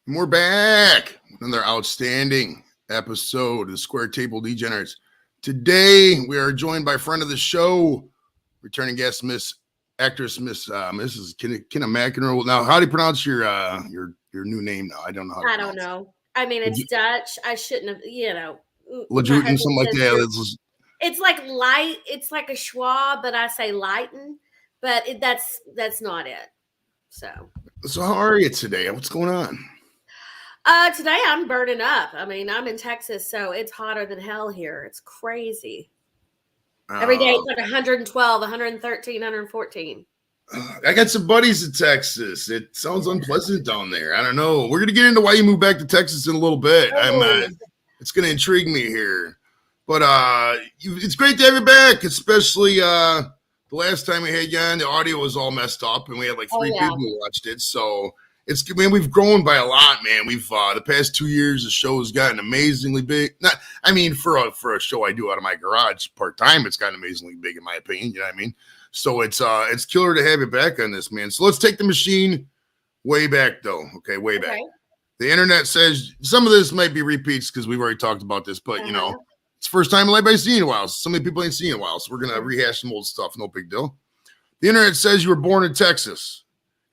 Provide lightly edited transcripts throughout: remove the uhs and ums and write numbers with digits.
And we're back with another outstanding episode of the Square Table Degenerates. Today, we are joined by friend of the show, returning guest, Mrs. Kinna McInroe. Now, how do you pronounce your new name now? I don't know how to pronounce don't know. I mean, it's Dutch. I shouldn't have, Luijten, something like that. It's like light. It's like a schwa, but I say Luijten. But that's not it. So how are you today? What's going on? Today I'm burning up. I mean, I'm in Texas, so it's hotter than hell here. It's crazy. Every day it's like 112, 113, 114. I got some buddies in Texas. It sounds unpleasant down there. I don't know. We're going to get into why you moved back to Texas in a little bit. It's going to intrigue me here. But it's great to have you back, especially the last time we had you on, the audio was all messed up, and we had like three people who watched it. So we've grown by a lot, man. We've the past 2 years, the show has gotten amazingly big. For a show I do out of my garage part time, it's gotten amazingly big in my opinion. You know what I mean? So it's killer to have you back on this, man. So let's take the machine way back, though. Okay, way back. The internet says some of this might be repeats because we've already talked about this, but it's the first time anybody's seen in a while. So many people ain't seen in a while, so we're gonna rehash some old stuff. No big deal. The internet says you were born in Texas.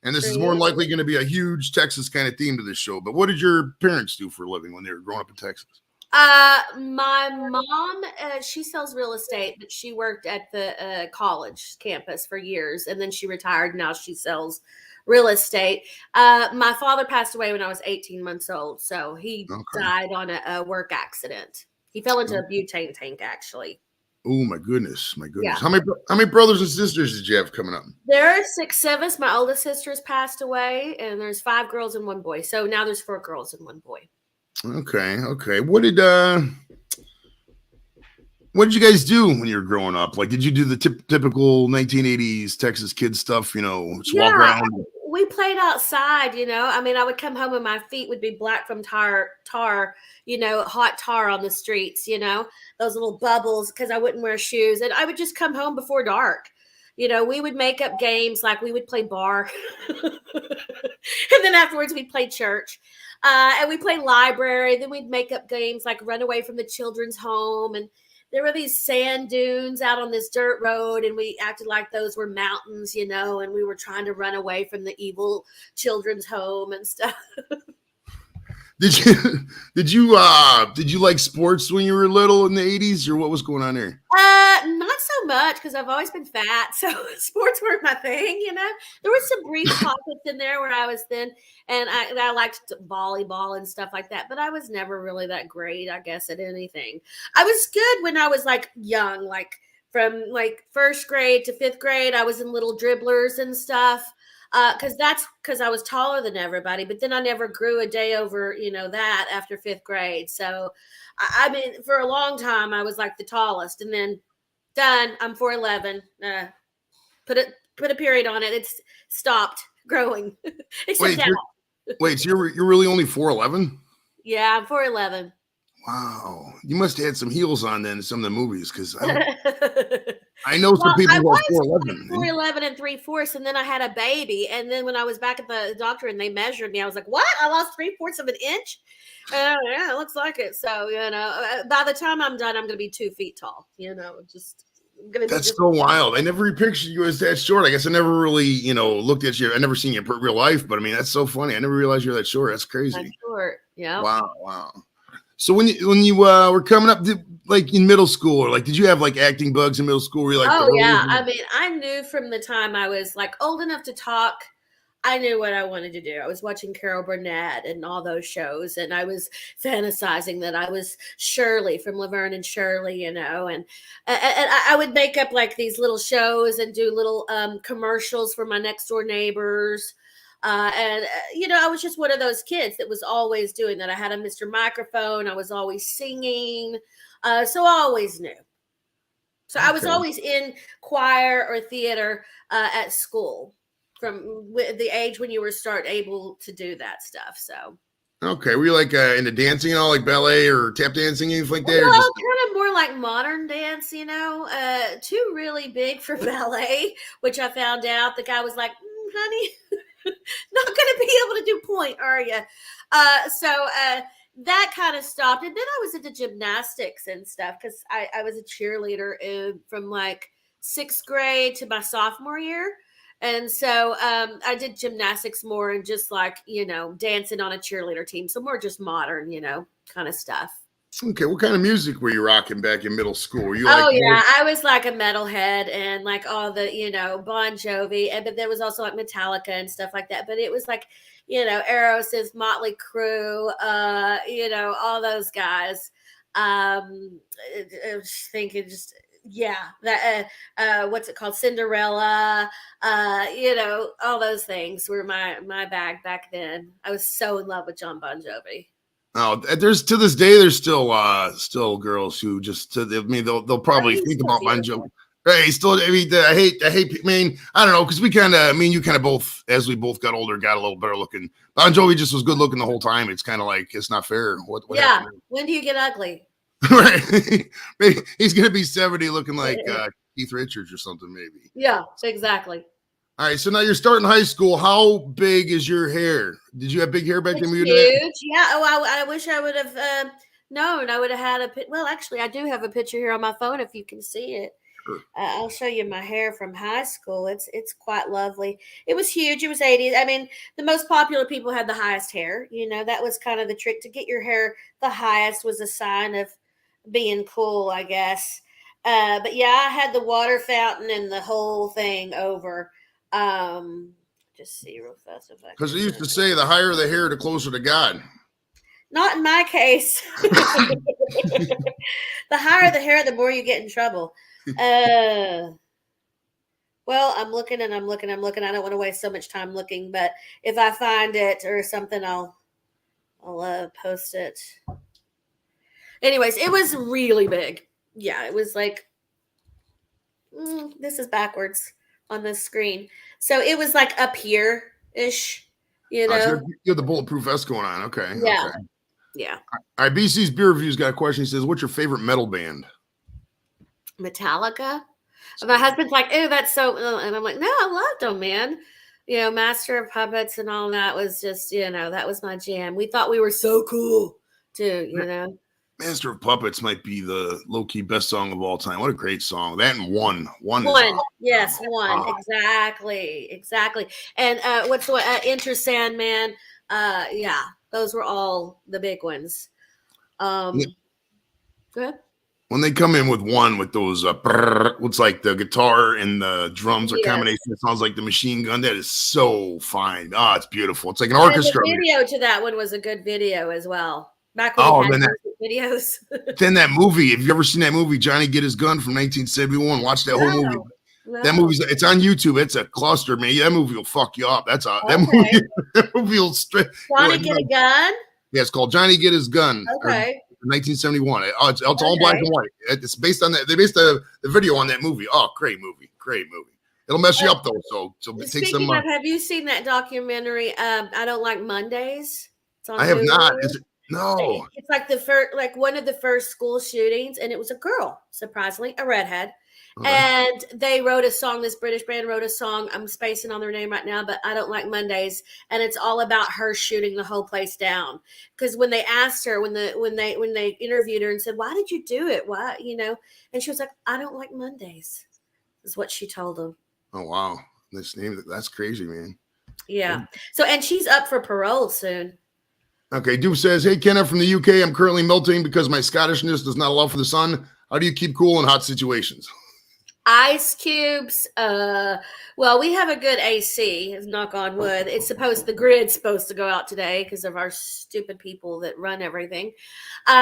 And this is more than likely going to be a huge Texas kind of theme to this show. But what did your parents do for a living when they were growing up in Texas? My mom, she sells real estate, but she worked at the college campus for years, and then she retired. Now she sells real estate. My father passed away when I was 18 months old, so he died on a work accident. He fell into a butane tank, actually. Oh, my goodness. Yeah. How many brothers and sisters did you have coming up? There are 6 of us. My oldest sister has passed away, and there's 5 girls and 1 boy. So now there's 4 girls and 1 boy. Okay. What did you guys do when you were growing up? Like, did you do the typical 1980s Texas kid stuff, just walk around? We played outside, I mean, I would come home and my feet would be black from tar, hot tar on the streets, those little bubbles because I wouldn't wear shoes. And I would just come home before dark. We would make up games like we would play bar. And then afterwards we'd play church. And we played library. Then we'd make up games like run away from the children's home. And there were these sand dunes out on this dirt road, and we acted like those were mountains, and we were trying to run away from the evil children's home and stuff. Did you like sports when you were little in the 80s, or what was going on there? Not so much because I've always been fat, so sports weren't my thing. There was some brief pockets in there where I was thin, and I liked volleyball and stuff like that. But I was never really that great, I guess, at anything. I was good when I was like young, like from like 1st grade to 5th grade. I was in little dribblers and stuff. Because I was taller than everybody, but then I never grew a day over, that after 5th grade. So, I mean, for a long time, I was like the tallest, and then done. I'm 4'11". Put a period on it. It's stopped growing. Wait, so you're really only 4'11"? Yeah, I'm 4'11". Wow, you must have had some heels on then in some of the movies because I know some people who are 4'11". 4'11" and 3/4, and then I had a baby, and then when I was back at the doctor and they measured me, I was like, "What? I lost 3/4 of an inch?" Yeah, it looks like it. So by the time I'm done, I'm going to be 2 feet tall. That's so wild. I never pictured you as that short. I guess I never really, looked at you. I never seen you in real life, but I mean, that's so funny. I never realized you're that short. That's crazy. That's short. Yeah. Wow. So when you were coming up, like in middle school, or like, did you have like acting bugs in middle school? Were you like, I mean, I knew from the time I was like old enough to talk, I knew what I wanted to do. I was watching Carol Burnett and all those shows, and I was fantasizing that I was Shirley from Laverne and Shirley, and I would make up like these little shows and do little commercials for my next door neighbors. I was just one of those kids that was always doing that. I had a Mr. Microphone. I was always singing. So I always knew. So I was always in choir or theater at school from the age when you were able to do that stuff. So. Okay. Were you like into dancing and all, like ballet or tap dancing, anything like that? Well, kind of more like modern dance, too really big for ballet, which I found out the guy was like, honey, not going to be able to do point, are you? That kind of stopped. And then I was into gymnastics and stuff because I was a cheerleader from like 6th grade to my sophomore year. And so I did gymnastics more and just like, dancing on a cheerleader team. So more just modern, kind of stuff. Okay, what kind of music were you rocking back in middle school? Were you I was like a metalhead and like all the, Bon Jovi, but there was also like Metallica and stuff like that. But it was like, Aerosmith, Motley Crue, all those guys. I was thinking that what's it called, Cinderella, all those things were my bag back then. I was so in love with John Bon Jovi. Oh, there's to this day, there's still girls who just, they'll probably think about Bon Jovi. Hey, I hate, I don't know, because we kind of, you kind of both, as we both got older, got a little better looking. Bon Jovi just was good looking the whole time. It's kind of like, it's not fair. What happened? When do you get ugly? Right. Maybe he's going to be 70 looking like Keith Richards or something, maybe. Yeah, exactly. All right, so now you're starting high school. How big is your hair? Did you have big hair back then? Huge. Yeah. Oh, I wish I would have known. I would have had well, actually, I do have a picture here on my phone if you can see it. Sure. I'll show you my hair from high school. It's quite lovely. It was huge. It was 80s. I mean, the most popular people had the highest hair. That was kind of the trick. To get your hair the highest was a sign of being cool, I guess. But yeah, I had the water fountain and the whole thing over. Just see real fast if I can. Because they used to say the higher the hair, the closer to God. Not in my case. The higher the hair, the more you get in trouble. Well, I'm looking. I don't want to waste so much time looking, but if I find it or something, I'll post it. Anyways, it was really big. Yeah, it was like, this is backwards on the screen. So it was like up here-ish, So you have the bulletproof vest going on. Okay. Yeah. Okay. Yeah. All right, BC's Beer Review's got a question. He says, what's your favorite metal band? Metallica. My husband's like, "Oh, that's so," and I'm like, "No, I loved them, man. Master of Puppets and all that was just, that was my jam. We thought we were so cool too, Master of Puppets might be the low-key best song of all time. What a great song. That and One. One. Yes, One. Oh. Exactly. And what's the Enter Sandman? Yeah, those were all the big ones. Go ahead. When they come in with One with those, what's like the guitar and the drums, a combination that sounds like the machine gun. That is so fine. Oh, it's beautiful. It's like an orchestra. The video to that one was a good video as well. Back when we had videos. Then that movie, have you ever seen that movie, Johnny Get His Gun from 1971? Watch that whole movie. No. That movie's, it's on YouTube. It's a cluster, man. That movie will fuck you up. That's that movie will straight. Johnny Get a Gun? Yeah, it's called Johnny Get His Gun. Okay. 1971. It's all black and white. It's based on that. They based the video on that movie. Oh, great movie. It'll mess you up though. So it takes some. Have you seen that documentary? I Don't Like Mondays. I have not. Is it? No. It's like one of the first school shootings, and it was a girl, surprisingly, a redhead. Okay. And they wrote a song. This British band wrote a song. I'm spacing on their name right now, but I Don't Like Mondays. And it's all about her shooting the whole place down. Because when they asked her, when they interviewed her and said, "Why did you do it? Why?" And she was like, "I don't like Mondays," is what she told them. Oh wow, that's crazy, man. Yeah. So, and she's up for parole soon. Okay, Duke says, "Hey, Kinna from the UK. I'm currently melting because my Scottishness does not allow for the sun. How do you keep cool in hot situations?" Ice cubes. Well, we have a good AC. Knock on wood. The grid's supposed to go out today because of our stupid people that run everything. We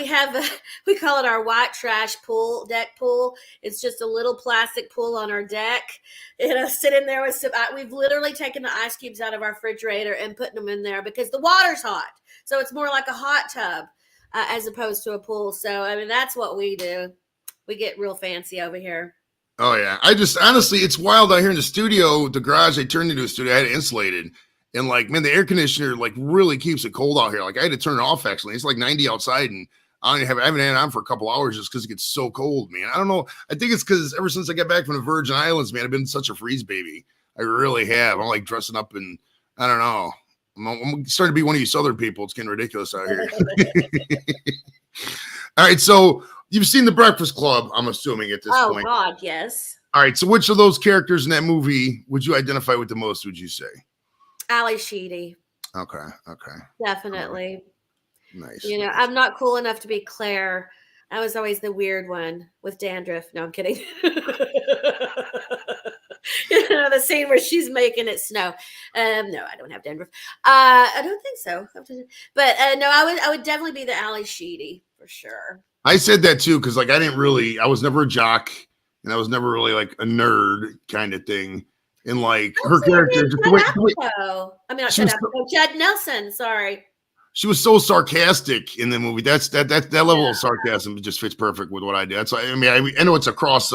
have we call it our white trash deck pool. It's just a little plastic pool on our deck. Sitting there with we've literally taken the ice cubes out of our refrigerator and putting them in there because the water's hot. So it's more like a hot tub as opposed to a pool. So that's what we do. We get real fancy over here. Oh, yeah. Honestly, it's wild out here in the studio. The garage I turned into a studio, I had it insulated. And the air conditioner, really keeps it cold out here. I had to turn it off, actually. It's 90 outside, and I haven't had it on for a couple hours just because it gets so cold, man. I don't know. I think it's because ever since I got back from the Virgin Islands, man, I've been such a freeze baby. I really have. I'm dressing up in, I don't know. I'm starting to be one of you Southern people. It's getting ridiculous out here. All right, so you've seen The Breakfast Club, I'm assuming, at this point. Oh, God, yes. All right, so which of those characters in that movie would you identify with the most, would you say? Ali Sheedy. Okay. Definitely. Nice. You know, nice. I'm not cool enough to be Claire. I was always the weird one with dandruff. No, I'm kidding. You know, the scene where she's making it snow. No, I don't have dandruff. I don't think so. But no, I would definitely be the Ali Sheedy for sure. I said that too, because like I was never a jock, and I was never really like a nerd kind of thing. And like her character, just the way, I mean, Judd Nelson. Sorry. She was so sarcastic in the movie. That level of sarcasm just fits perfect with what I do. That's I know it's a cross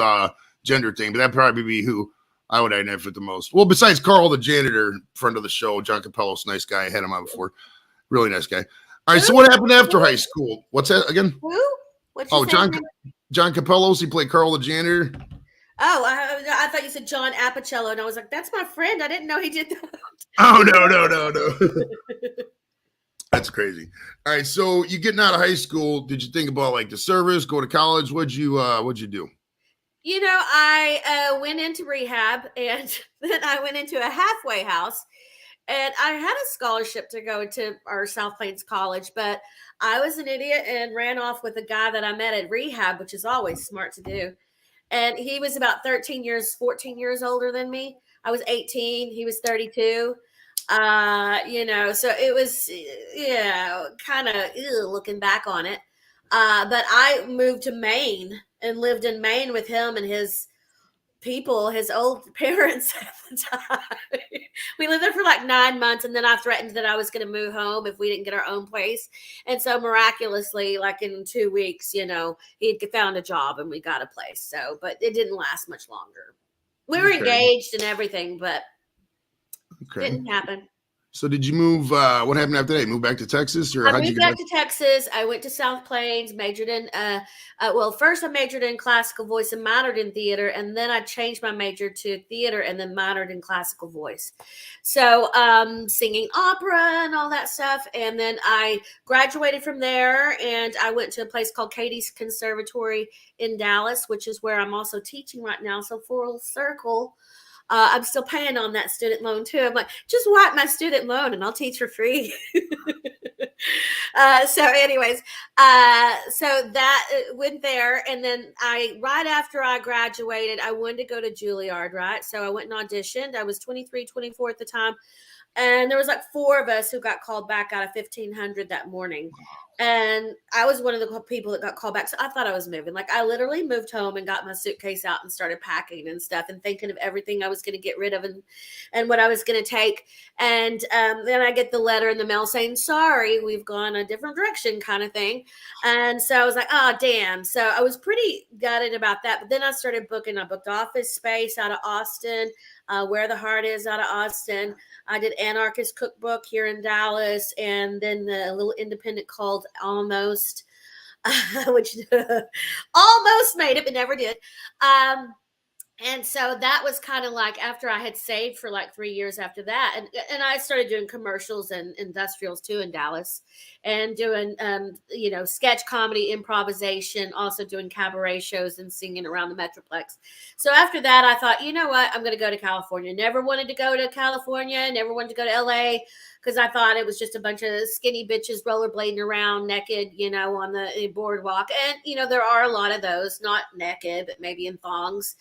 gender thing, but that'd probably be who I would identify with the most. Well, besides Carl, the janitor, friend of the show, John Capellos, nice guy. I had him on before. Really nice guy. All right, so what happened after high school? What's that again? Who? John Capellos. He played Carl, the janitor. Oh, I thought you said John Appicello, and I was like, that's my friend. I didn't know he did that. Oh, no. That's crazy. All right, so you getting out of high school, did you think about like the service, go to college? What'd you do? You know, I went into rehab, and then I went into a halfway house, and I had a scholarship to go to our South Plains College, but I was an idiot and ran off with a guy that I met at rehab, which is always smart to do. And he was about 14 years older than me. I was 18. He was 32. You know, so it was, kind of looking back on it. But I moved to Maine and lived in Maine with him and his people, his old parents at the time. We lived there for like 9 months, and then I threatened that I was going to move home if we didn't get our own place. And so miraculously, like in 2 weeks, you know, he found a job and we got a place. So, but it didn't last much longer. We were engaged and everything, but didn't happen. So did you move? What happened after that? Move back to Texas, or I moved back to Texas. I went to South Plains, majored in. First I majored in classical voice and minored in theater, and then I changed my major to theater and then minored in classical voice. So singing opera and all that stuff, and then I graduated from there, and I went to a place called Katie's Conservatory in Dallas, which is where I'm also teaching right now. So full circle. I'm still paying on that student loan too. I'm like, just wipe my student loan and I'll teach for free. So that went there. And then right after I graduated, I wanted to go to Juilliard, right? So I went and auditioned. I was 23, 24 at the time. And there was like 4 of us who got called back out of 1,500 that morning. And I was one of the people that got called back. So I thought I was moving. Like I literally moved home and got my suitcase out and started packing and stuff and thinking of everything I was going to get rid of and what I was going to take. And then I get the letter in the mail saying, sorry, we've gone a different direction kind of thing. And so I was like, oh, damn. So I was pretty gutted about that. But then I started booking. I booked Office Space out of Austin, Where the Heart Is out of Austin. I did Anarchist Cookbook here in Dallas, and then a little independent called Almost, which almost made it, but never did. And so that was kind of like after I had saved for like 3 years after that. And I started doing commercials and industrials too in Dallas and doing, sketch comedy, improvisation, also doing cabaret shows and singing around the Metroplex. So after that, I thought, you know what, I'm going to go to California. Never wanted to go to California, never wanted to go to LA because I thought it was just a bunch of skinny bitches rollerblading around naked, on the boardwalk. And, there are a lot of those, not naked, but maybe in thongs.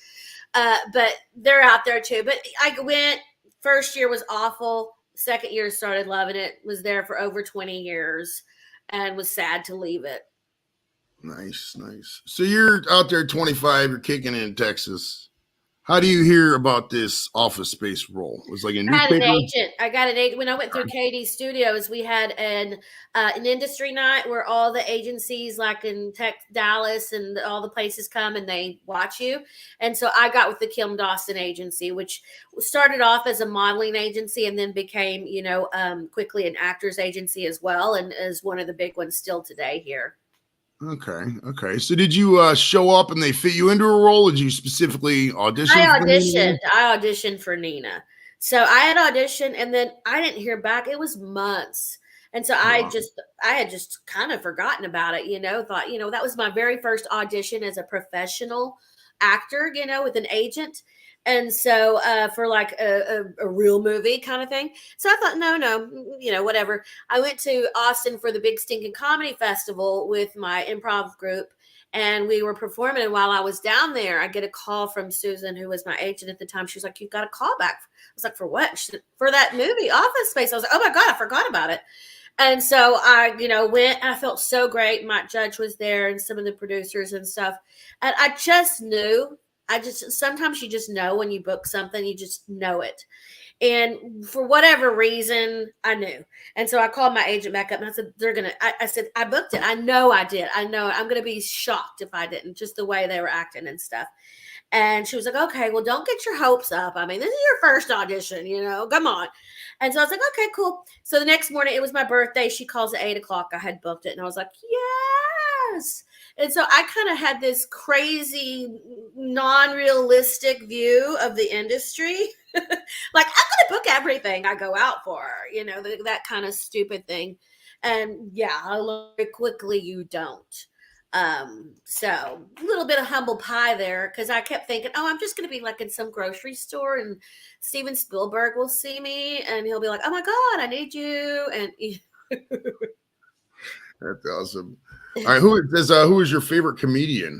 But they're out there too. But I went, first year was awful. Second year started loving it. Was there for over 20 years and was sad to leave it. Nice. So you're out there 25, you're kicking in Texas. How do you hear about this Office Space role? It was like a newspaper? I got an agent. When I went through Katie's Studios, we had an industry night where all the agencies like in Dallas and all the places come and they watch you. And so I got with the Kim Dawson agency, which started off as a modeling agency and then became, quickly an actor's agency as well. And is one of the big ones still today here. Okay. So did you show up and they fit you into a role? Or did you specifically audition? I auditioned for Nina. So I had auditioned and then I didn't hear back. It was months. And so Wow. I had just kind of forgotten about it, thought, that was my very first audition as a professional actor, with an agent. And so for like a real movie kind of thing. So I thought, no, whatever. I went to Austin for the Big Stinking Comedy Festival with my improv group, and we were performing. And while I was down there, I get a call from Susan, who was my agent at the time. She was like, "You've got a call back." I was like, "For what?" She said, "For that movie, Office Space." I was like, "Oh my God, I forgot about it." And so I, went. I felt so great. Mike Judge was there and some of the producers and stuff. And I just knew. Sometimes you just know when you book something, you just know it. And for whatever reason, I knew. And so I called my agent back up and I said, I said, "I booked it. I know I did. I know I'm going to be shocked if I didn't," just the way they were acting and stuff. And she was like, "Okay, well, don't get your hopes up. I mean, this is your first audition, come on." And so I was like, "Okay, cool." So the next morning, it was my birthday. She calls at 8 o'clock. I had booked it. And I was like, "Yes." And so I kind of had this crazy, non-realistic view of the industry. Like, I'm going to book everything I go out for, that kind of stupid thing. And yeah, I learned very quickly you don't. So a little bit of humble pie there, because I kept thinking, oh, I'm just going to be like in some grocery store and Steven Spielberg will see me and he'll be like, "Oh my God, I need you." And That's awesome. All right, who is your favorite comedian?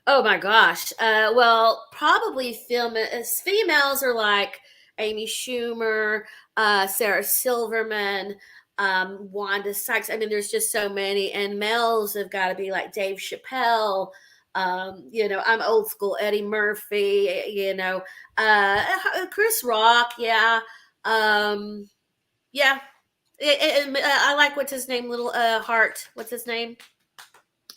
oh my gosh. Well, probably females are like Amy Schumer, Sarah Silverman, Wanda Sykes. I mean, there's just so many. And males have got to be like Dave Chappelle. I'm old school Eddie Murphy, Chris Rock. Yeah. Um, yeah. I like, what's his name? Little Hart. What's his name?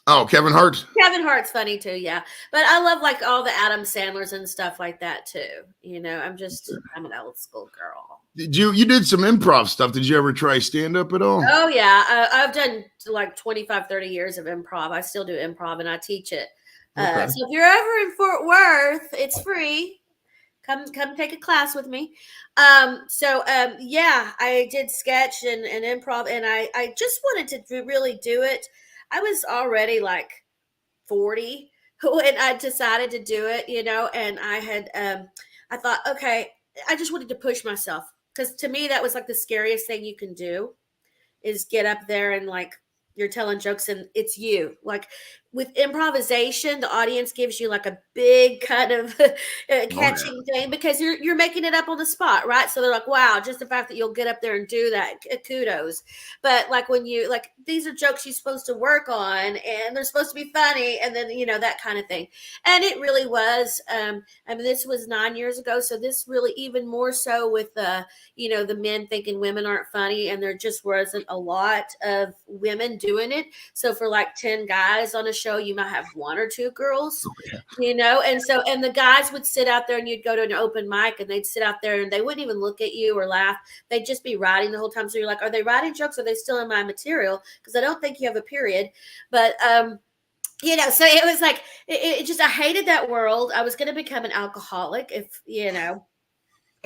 Oh, Kevin Hart. Kevin Hart's funny too, yeah. But I love like all the Adam Sandlers and stuff like that too. I'm an old school girl. You did some improv stuff. Did you ever try stand up at all? Oh yeah, I've done like 25, 30 years of improv. I still do improv and I teach it. Okay. So if you're ever in Fort Worth, it's free. Come take a class with me. Yeah, I did sketch and improv, and I just wanted to really do it. I was already like 40 when I decided to do it, and I thought, okay, I just wanted to push myself, because to me that was like the scariest thing you can do, is get up there and like you're telling jokes and it's you. Like with improvisation, the audience gives you like a big kind of catching thing, because you're making it up on the spot, right? So they're like, "Wow, just the fact that you'll get up there and do that, kudos." But like when you like, these are jokes you're supposed to work on and they're supposed to be funny, and then that kind of thing. And it really was. I mean, this was 9 years ago, so this really even more so with the men thinking women aren't funny, and there just wasn't a lot of women doing it. So for like 10 guys on a show, you might have one or two girls, and the guys would sit out there, and you'd go to an open mic and they'd sit out there and they wouldn't even look at you or laugh. They'd just be writing the whole time. So you're like, are they writing jokes? Are they still in my material? Because I don't think you have a period. But so it was like, it just, I hated that world. I was going to become an alcoholic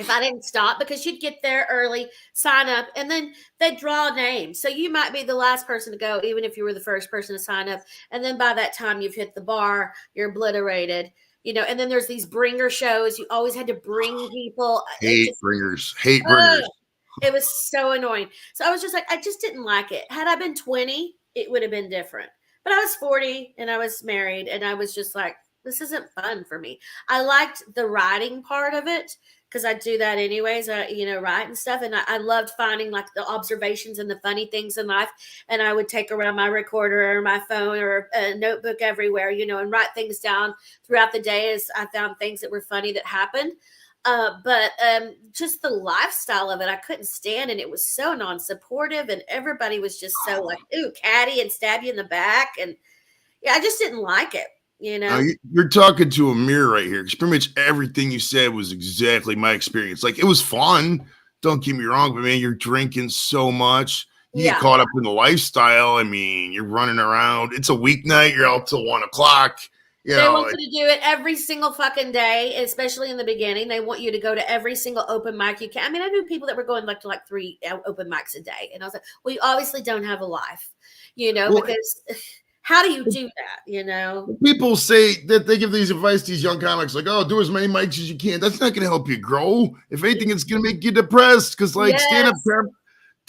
if I didn't stop, because you'd get there early, sign up, and then they draw names. So you might be the last person to go, even if you were the first person to sign up. And then by that time you've hit the bar, you're obliterated, and then there's these bringer shows. You always had to bring people. Hate bringers. It was so annoying. So I was just like, I just didn't like it. Had I been 20, it would have been different. But I was 40 and I was married, and I was just like, this isn't fun for me. I liked the writing part of it, because I do that anyways, write and stuff. And I loved finding like the observations and the funny things in life. And I would take around my recorder or my phone or a notebook everywhere, and write things down throughout the day as I found things that were funny that happened. But just the lifestyle of it, I couldn't stand. And it was so non-supportive, and everybody was just so like, ooh, catty, and stab you in the back. And yeah, I just didn't like it. You're talking to a mirror right here, because pretty much everything you said was exactly my experience. Like, it was fun, don't get me wrong, but man, you're drinking so much, you get caught up in the lifestyle. I mean, you're running around, it's a weeknight, you're out till 1 o'clock, You They know, want you to do it every single fucking day, especially in the beginning. They want you to go to every single open mic you can. I mean, I knew people that were going like to like 3 open mics a day, and I was like, "Well, you obviously don't have a life, well, because how do you do that? You know?" people say that they give these advice to these young comics, like, "Oh, do as many mics as you can." That's not going to help you grow. If anything, it's going to make you depressed. Because like Yes.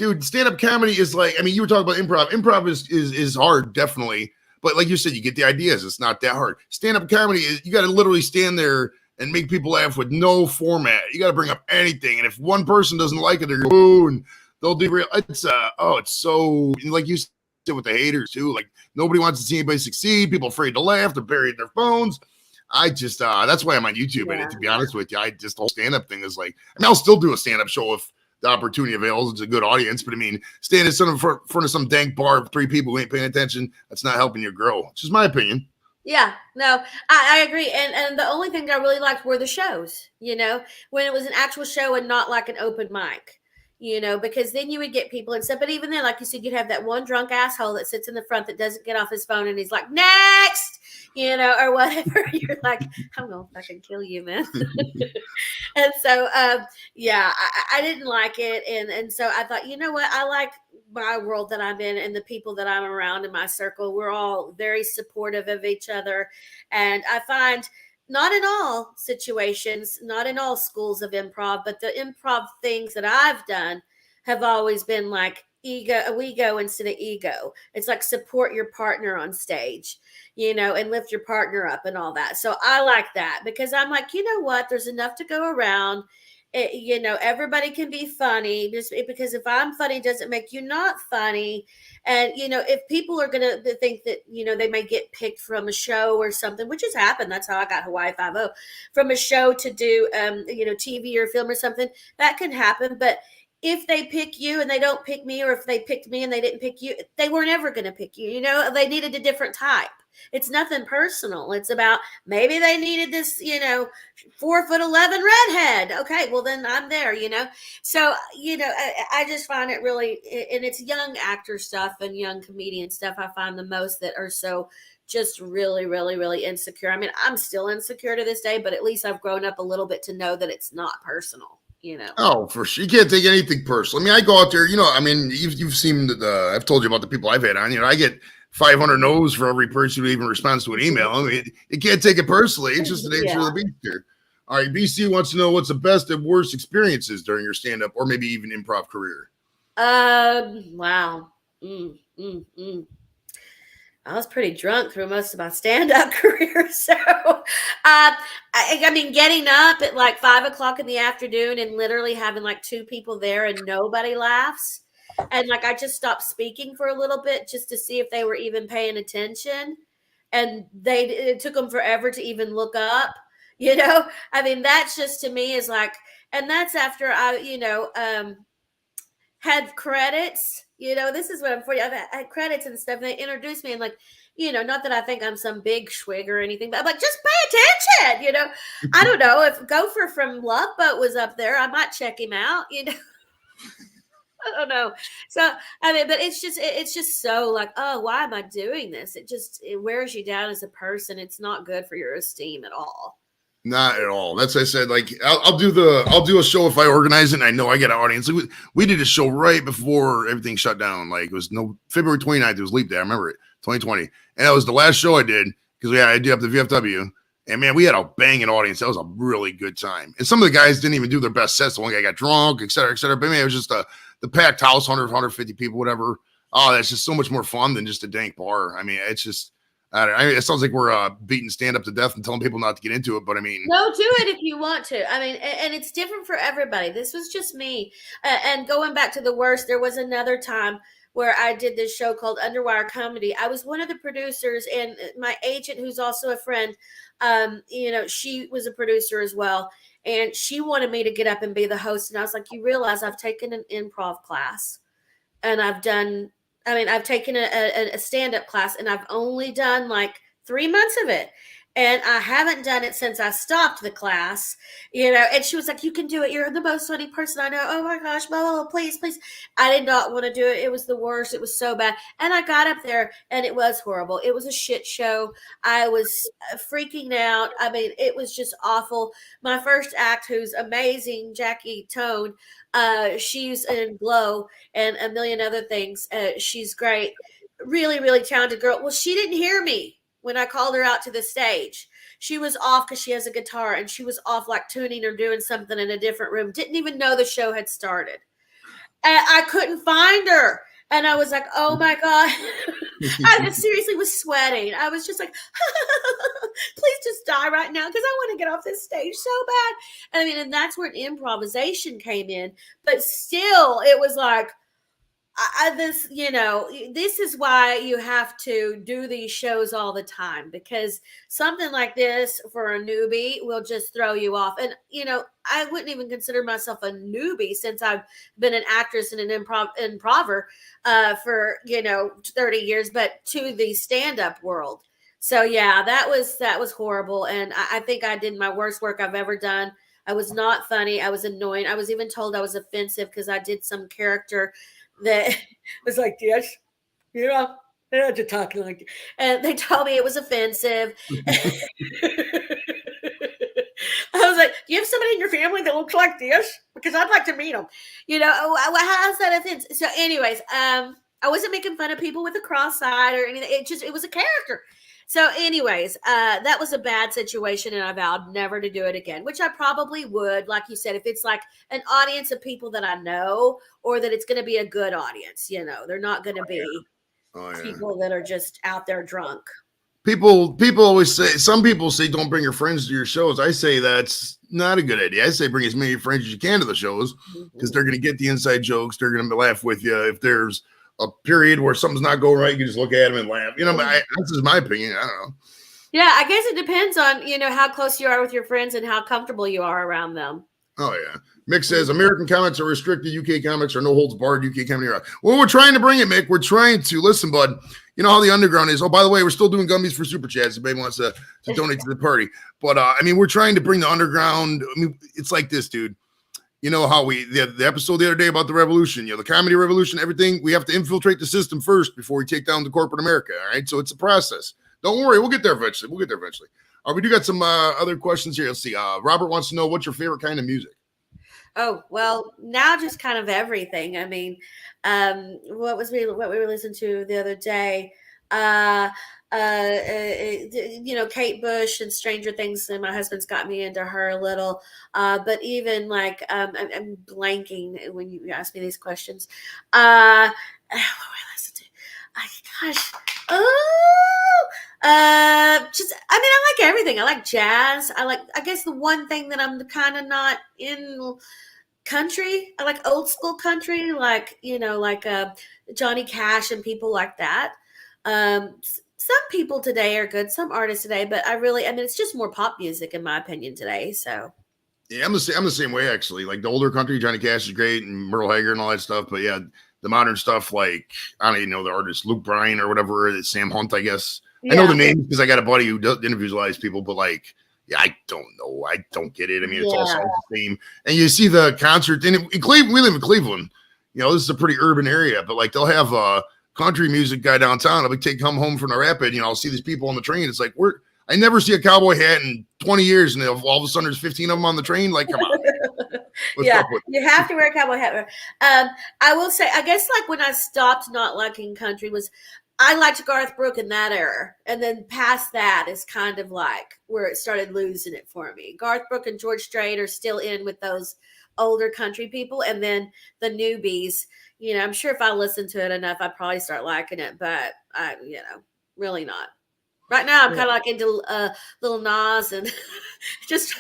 dude, stand-up comedy is like, I mean, you were talking about improv. Improv is hard, definitely. But like you said, you get the ideas. It's not that hard. Stand-up comedy is, you got to literally stand there and make people laugh with no format. You got to bring up anything. And if one person doesn't like it, they're going to boo and they'll derail. It's it's so, like you said, with the haters too. Like nobody wants to see anybody succeed. People afraid to laugh. They're buried in their phones. I just that's why I'm on YouTube. Yeah. And to be honest with you, I just, the whole stand-up thing is like, I mean, I'll still do a stand-up show if the opportunity avails. It's a good audience, but I mean, standing in front of some dank bar of 3 people who ain't paying attention, that's not helping you grow. It's just my opinion. Yeah, no, I agree. And the only thing I really liked were the shows, when it was an actual show and not like an open mic, because then you would get people and stuff. But even then, like you said, you'd have that one drunk asshole that sits in the front that doesn't get off his phone and he's like, next, or whatever. You're like, I'm going to fucking kill you, man. And so, yeah, I didn't like it. And so I thought, you know what? I like my world that I'm in and the people that I'm around in my circle. We're all very supportive of each other. And I find not in all situations, not in all schools of improv, but the improv things that I've done have always been like we go instead of ego. It's like support your partner on stage, and lift your partner up and all that. So I like that because I'm like, you know what? There's enough to go around. Everybody can be funny just because if I'm funny doesn't make you not funny. And, if people are going to think that, they may get picked from a show or something, which has happened. That's how I got Hawaii 5-0 from a show to do, TV or film or something that can happen. But if they pick you and they don't pick me, or if they picked me and they didn't pick you, they weren't ever going to pick you. They needed a different type. It's nothing personal. It's about maybe they needed this, 4'11" redhead. Okay, well then I'm there, So, I just find it really, and it's young actor stuff and young comedian stuff. I find the most that are so just really, really, really insecure. I mean, I'm still insecure to this day, but at least I've grown up a little bit to know that it's not personal. Oh, for sure. You can't take anything personal. I mean, I go out there, I mean, you've seen I've told you about the people I've had on, I get 500 no's for every person who even responds to an email. I mean, you can't take it personally. It's just the nature of the beast here. All right, BC wants to know what's the best and worst experiences during your stand-up or maybe even improv career. Wow. I was pretty drunk through most of my stand-up career. So, I mean, getting up at like 5:00 in the afternoon and literally having like 2 people there and nobody laughs. And like, I just stopped speaking for a little bit just to see if they were even paying attention. And it took them forever to even look up, I mean, that's just to me is like, and that's after I, had credits, this is what I'm for you. I've had credits and stuff. And they introduced me and like, not that I think I'm some big swig or anything, but I'm like, just pay attention, I don't know if Gopher from Love Boat was up there, I might check him out, I don't know. So, I mean, but it's just so like, oh, why am I doing this? It wears you down as a person. It's not good for your esteem at all. Not at all. That's what I said. Like I'll do a show if I organize it and I know I get an audience. We did a show right before everything shut down. Like it was February 29th. It was Leap Day. I remember it, 2020. And that was the last show I did because I did up the VFW. And man, we had a banging audience. That was a really good time. And some of the guys didn't even do their best sets. The one guy got drunk, et cetera, et cetera. But man, it was just the packed house, 100, 150 people, whatever. Oh, that's just so much more fun than just a dank bar. I mean, it's just, it sounds like we're beating stand-up to death and telling people not to get into it, but I mean, no, do it if you want to. I mean, and it's different for everybody. This was just me. And going back to the worst, there was another time where I did this show called Underwire Comedy. I was one of the producers, and my agent, who's also a friend, she was a producer as well, and she wanted me to get up and be the host. And I was like, you realize I've taken an improv class, and I've taken a stand-up class, and I've only done like 3 months of it. And I haven't done it since I stopped the class, and she was like, you can do it. You're the most funny person I know. Oh my gosh, blah, blah, blah, please, please. I did not want to do it. It was the worst. It was so bad. And I got up there and it was horrible. It was a shit show. I was freaking out. I mean, it was just awful. My first act, who's amazing, Jackie Tone, she's in Glow and a million other things. She's great. Really, really talented girl. Well, she didn't hear me when I called her out to the stage. She was off because she has a guitar, and she was off like tuning or doing something in a different room. Didn't even know the show had started. And I couldn't find her. And I was like, oh my God. I just seriously was sweating. I was just like, please just die right now because I want to get off this stage so bad. I mean, and that's where improvisation came in. But still, it was like, this is why you have to do these shows all the time, because something like this for a newbie will just throw you off. And I wouldn't even consider myself a newbie since I've been an actress and an improver for 30 years, but to the stand-up world. So yeah, that was horrible, and I think I did my worst work I've ever done. I was not funny. I was annoying. I was even told I was offensive because I did some character that was like, yes, they're not just talking like, and they told me it was offensive. I was like, do you have somebody in your family that looks like this? Because I'd like to meet them. How's that offensive? So anyways, I wasn't making fun of people with a cross-eyed or anything. It was a character. So anyways, that was a bad situation, and I vowed never to do it again, which I probably would, like you said, if it's like an audience of people that I know, or that it's going to be a good audience. They're not going to be people that are just out there drunk. People always say, some people say don't bring your friends to your shows. I say that's not a good idea. I say bring as many friends as you can to the shows, because they're going to get the inside jokes. They're going to laugh with you. If there's a period where something's not going right, you can just look at them and laugh. That's just my opinion. I don't know. Yeah, I guess it depends on, how close you are with your friends and how comfortable you are around them. Oh, yeah. Mick says American comics are restricted. UK comics are no holds barred. UK comedy. Well, we're trying to bring it, Mick. We're trying to. Listen, bud, you know how the underground is. Oh, by the way, we're still doing gummies for Super Chats if anybody wants to donate to the party. But, we're trying to bring the underground. It's like this, dude. You know how the episode the other day about the revolution, the comedy revolution, everything, we have to infiltrate the system first before we take down the corporate America. All right. So it's a process. Don't worry. We'll get there eventually. We do got some other questions here. Let's see. Robert wants to know, what's your favorite kind of music? Oh, well, now just kind of everything. I mean, what we were listening to the other day? Kate Bush and Stranger Things, and my husband's got me into her a little. But even like, I'm blanking when you ask me these questions. What we listen to? Gosh. I like everything. I like jazz. I guess the one thing that I'm kind of not in, country. I like old school country, like Johnny Cash and people like that. Some people today are good, some artists today, but it's just more pop music in my opinion today. So yeah, I'm the same way actually. Like the older country, Johnny Cash is great, and Merle Haggard and all that stuff. But yeah, the modern stuff, like I don't even know the artist, Luke Bryan or whatever, Sam Hunt, I guess. Yeah. I know the name because I got a buddy who interviews a lot of these people, but like, yeah, I don't know. I don't get it. I mean, it's all sounds the same. And you see the concert in Cleveland. We live in Cleveland. This is a pretty urban area, but like they'll have a country music guy downtown. I'll come home from the Rapid. I'll see these people on the train. It's like I never see a cowboy hat in 20 years, and all of a sudden there's 15 of them on the train. Like, come on. Yeah, you have to wear a cowboy hat. I will say, I guess like when I stopped not liking country was I liked Garth Brooks in that era. And then past that is kind of like where it started losing it for me. Garth Brooks and George Strait are still in with those older country people. And then the newbies, I'm sure if I listened to it enough, I'd probably start liking it. But I, really not. Right now, I'm kind of like into Lil Nas and just,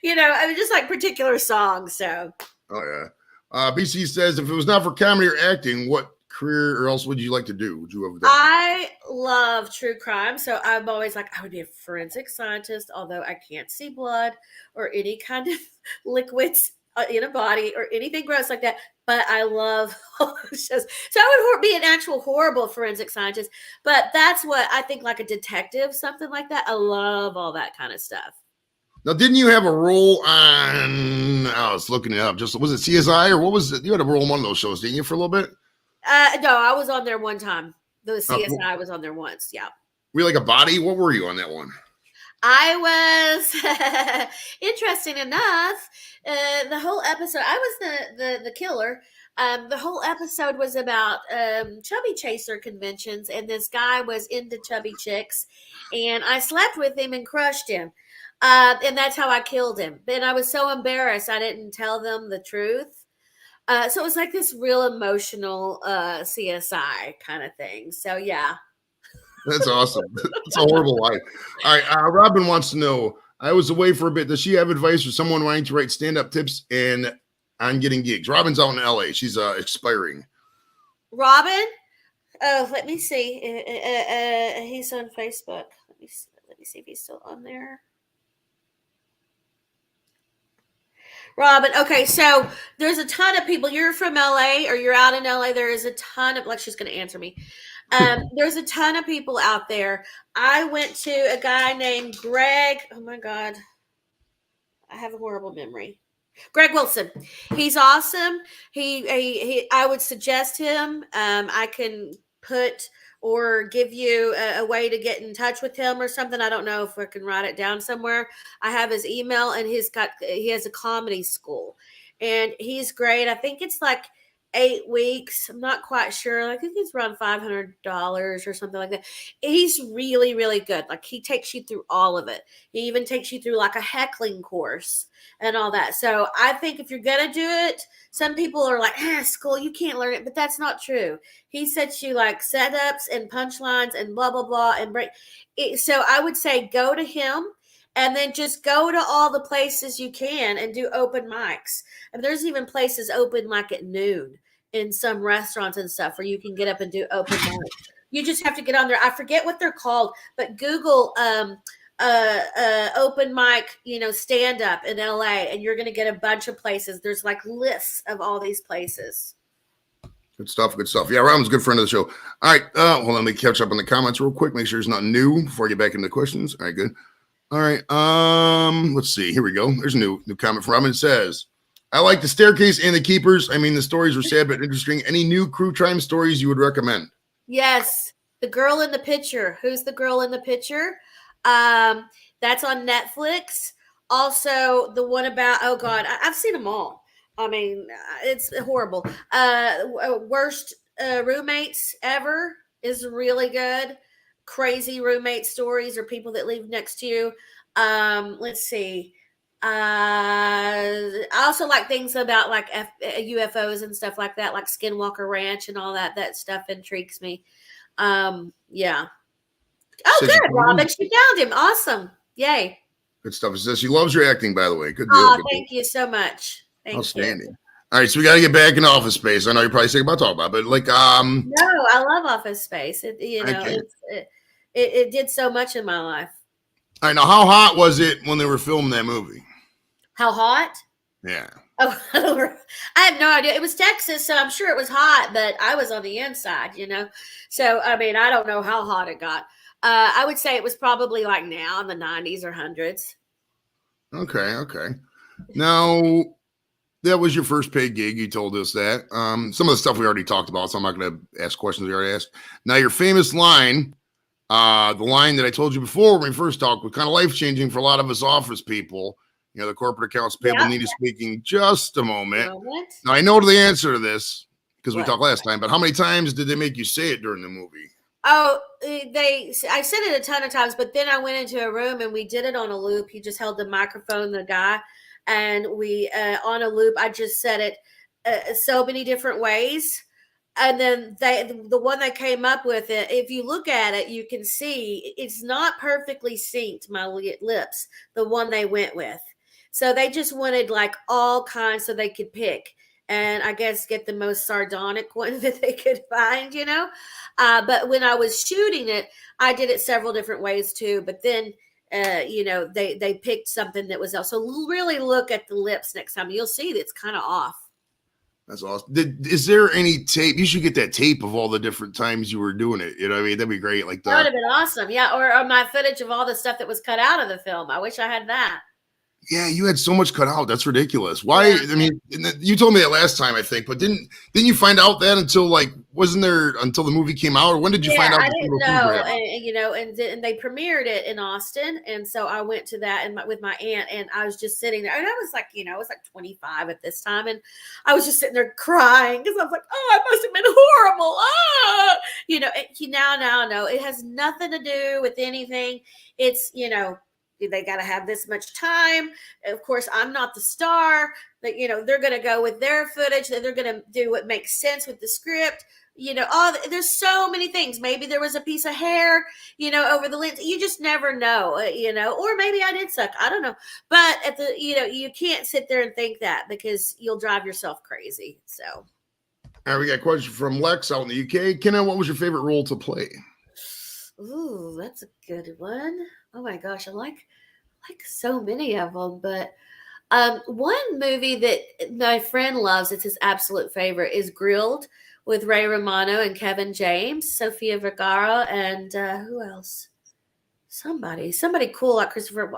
just like particular songs. So. Oh, yeah. BC says, if it was not for comedy or acting, what career or else would you like to do? Would you have done? I love true crime. So I'm always like, I would be a forensic scientist, although I can't see blood or any kind of liquids in a body or anything gross like that. but I love all those shows. So I would be an actual horrible forensic scientist, but that's what I think, like a detective, something like that. I love all that kind of stuff. Now, didn't you have a role on? I was looking it up. Just was it CSI or what was it? You had a role on one of those shows, didn't you, for a little bit? No, I was on there one time. The CSI was on there once. Yeah. Were you like a body? What were you on that one? I was interesting enough. The whole episode, I was the killer. The whole episode was about chubby chaser conventions, and this guy was into chubby chicks, and I slept with him and crushed him, and that's how I killed him. And I was so embarrassed I didn't tell them the truth. So it was like this real emotional CSI kind of thing. So yeah. That's awesome. It's a horrible life. All right. Robin wants to know, I was away for a bit. Does she have advice for someone wanting to write stand-up tips and on getting gigs? Robin's out in LA. She's expiring. Robin? Oh, let me see. He's on Facebook. Let me see if he's still on there. Robin. Okay, so there's a ton of people. You're from LA or you're out in LA. There is a ton of, like, she's going to answer me. There's a ton of people out there. I went to a guy named Greg. Oh my God. I have a horrible memory. Greg Wilson. He's awesome. I would suggest him. I can put or give you a way to get in touch with him or something. I don't know if I can write it down somewhere. I have his email, and he has a comedy school, and he's great. I think it's like 8 weeks. I'm not quite sure. I think it's around $500 or something like that. He's really, really good. Like, he takes you through all of it. He even takes you through like a heckling course and all that. So I think if you're going to do it, some people are like, school, you can't learn it, but that's not true. He sets you like setups and punchlines and blah, blah, blah, and break it. So I would say go to him, and then just go to all the places you can and do open mics. And there's even places open like at noon in some restaurants and stuff where you can get up and do open mics. You just have to get on there. I forget what they're called, but Google open mic, stand up in LA, and you're going to get a bunch of places. There's like lists of all these places. Good stuff. Good stuff. Yeah, Robin's a good friend of the show. All right. Hold on. Let me catch up on the comments real quick. Make sure it's not new before I get back into the questions. All right, good. All right. Let's see. Here we go. There's a new comment from Robin. It says, I like The Staircase and The Keepers. I mean, the stories were sad but interesting. Any new crew crime stories you would recommend? Yes. The Girl in the Picture. Who's the Girl in the Picture? That's on Netflix. Also, the one about, oh God, I've seen them all. I mean, it's horrible. Worst roommates ever is really good. Crazy roommate stories or people that live next to you. Let's see. I also like things about like UFOs and stuff like that, like Skinwalker Ranch and all that. That stuff intrigues me. Yeah. Oh, Says good, Robin. She found him. Awesome. Yay. Good stuff. It says she loves your acting, by the way. Good deal. Oh, good thank deal. you so much. Thank Outstanding. you. All right, so we got to get back in Office Space. I know you're probably sick about talking about it, but like, No, I love Office Space. It did so much in my life. All right, now how hot was it when they were filming that movie? How hot? Yeah. Oh, I have no idea. It was Texas, so I'm sure it was hot, but I was on the inside, So, I mean, I don't know how hot it got. I would say it was probably like now in the 90s or 100s. Okay. Now, that was your first paid gig. You told us that. Some of the stuff we already talked about, so I'm not going to ask questions we already asked. Now, your famous line, the line that I told you before when we first talked, was kind of life-changing for a lot of us office people. The corporate accounts payable need speaking just a moment. Now, I know the answer to this because we talked last time, but how many times did they make you say it during the movie? Oh, I said it a ton of times, but then I went into a room and we did it on a loop. He just held the microphone, the guy, and we, on a loop, I just said it so many different ways. And then the one they came up with it, if you look at it, you can see it's not perfectly synced, my lips, the one they went with. So they just wanted like all kinds so they could pick and I guess get the most sardonic one that they could find, But when I was shooting it, I did it several different ways too. But then, they picked something that was else. So really look at the lips next time. You'll see that it's kind of off. That's awesome. Is there any tape? You should get that tape of all the different times you were doing it. You know what I mean? That'd be great. Like That would have been awesome. Yeah. Or my footage of all the stuff that was cut out of the film. I wish I had that. Yeah, you had so much cut out. That's ridiculous. Why? Yeah. I mean, you told me that last time, I think, but didn't you find out that until wasn't there until the movie came out, or when did you find out? I didn't know, and they premiered it in Austin, and so I went to that with my aunt, and I was just sitting there, and I was like, I was like 25 at this time, and I was just sitting there crying because I was like, oh, I must have been horrible. Now, no, it has nothing to do with anything. It's they got to have this much time. Of course, I'm not the star. But they're going to go with their footage. They're going to do what makes sense with the script. There's so many things. Maybe there was a piece of hair, over the lens. You just never know, or maybe I did suck. I don't know. But you can't sit there and think that because you'll drive yourself crazy. So. All right, we got a question from Lex out in the UK. Kinna, what was your favorite role to play? Ooh, that's a good one. Oh my gosh, I like so many of them, but one movie that my friend loves, it's his absolute favorite, is Grilled with Ray Romano and Kevin James, Sofia Vergara, and who else? Somebody cool like Christopher.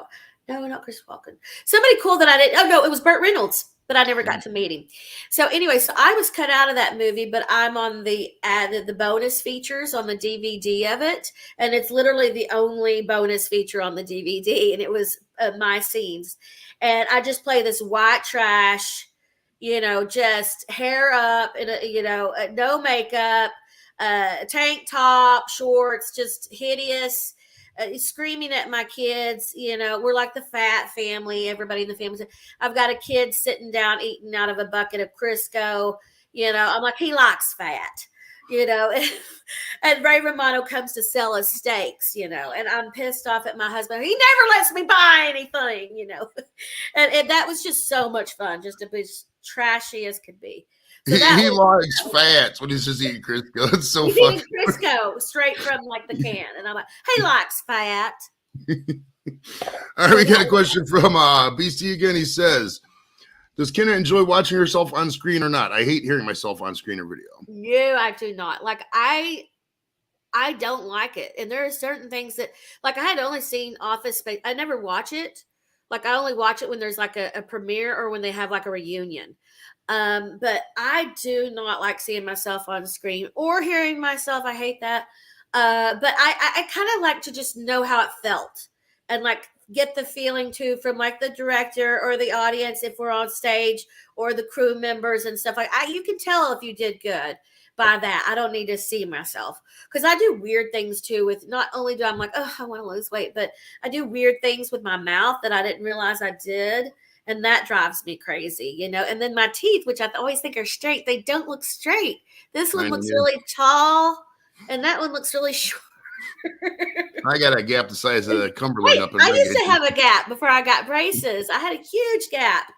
No, not Chris Walken. Somebody cool that I didn't. Oh no, it was Burt Reynolds, but I never got to meet him. So anyway, I was cut out of that movie, but I'm on the bonus features on the DVD of it, and it's literally the only bonus feature on the DVD, and it was my scenes, and I just play this white trash, just hair up and no makeup, tank top, shorts, just hideous. Screaming at my kids, we're like the fat family. Everybody in the family. I've got a kid sitting down eating out of a bucket of Crisco. I'm like, he likes fat, and Ray Romano comes to sell us steaks, and I'm pissed off at my husband. He never lets me buy anything, and that was just so much fun, just to be as trashy as could be. So he likes fats when he's just eating Crisco. It's so funny. Crisco straight from the can. And I'm like, he likes fat. All right, we got a question from BC again. He says, does Kinna enjoy watching herself on screen or not? I hate hearing myself on screen or video. No, I do not. I don't like it. And there are certain things that, I had only seen Office Space. I never watch it. I only watch it when there's a premiere or when they have a reunion. But I do not like seeing myself on screen or hearing myself. I hate that. But I kind of like to just know how it felt and get the feeling too from the director or the audience if we're on stage or the crew members and stuff you can tell if you did good by that. I don't need to see myself because I do weird things too with not only do I'm I want to lose weight, but I do weird things with my mouth that I didn't realize I did. And that drives me crazy, And then my teeth, which I always think are straight, they don't look straight. This one looks really tall, and that one looks really short. I got a gap the size of Cumberland up in I used to have a gap before I got braces. I had a huge gap.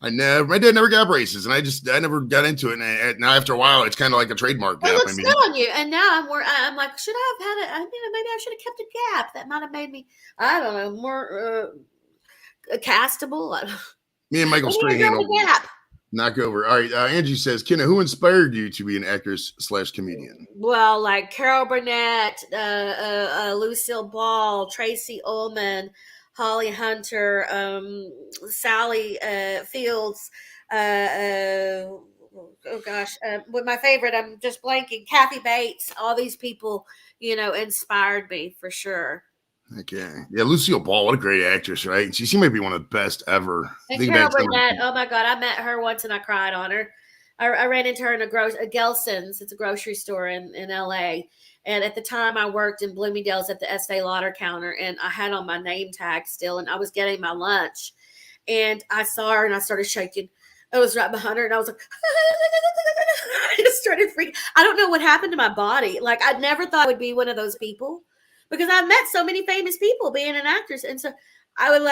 My dad never got braces, and I never got into it. And now after a while, it's kind of like a trademark gap. It looks good on you. And now I'm like, should I have had it? Maybe I should have kept a gap. That might have made me, I don't know, more castable. Me and Michael Strahan knock over. All right, Angie says, Kinna, who inspired you to be an actress/comedian? Well, Carol Burnett, Lucille Ball, Tracy Ullman, Holly Hunter, Sally Fields. With my favorite, I'm just blanking. Kathy Bates. All these people, inspired me for sure. Okay. Yeah, Lucille Ball, what a great actress, right? She might be one of the best ever. And Carol Burnett, oh my God, I met her once and I cried on her. I ran into her in a Gelson's. It's a grocery store in LA. And at the time I worked in Bloomingdale's at the Estee Lauder counter, and I had on my name tag still, and I was getting my lunch. And I saw her and I started shaking. I was right behind her and I was like, I just started freaking. I don't know what happened to my body. I never thought I would be one of those people. Because I've met so many famous people being an actress. And so I would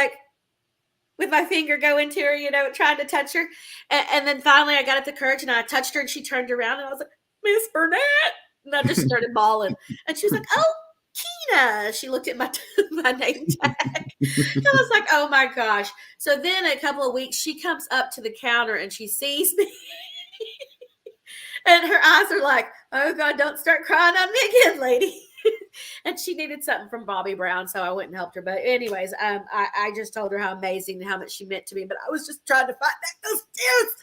with my finger go into her, trying to touch her. And then finally I got up the courage and I touched her and she turned around and I was like, Miss Burnett. And I just started bawling. And she was like, oh, Kinna. She looked at my name tag. I was like, oh my gosh. So then a couple of weeks, she comes up to the counter and she sees me. And her eyes are like, oh God, don't start crying on me again, lady. And she needed something from Bobby Brown, so I went and helped her. But anyways, I just told her how amazing and how much she meant to me. But I was just trying to fight back those tears.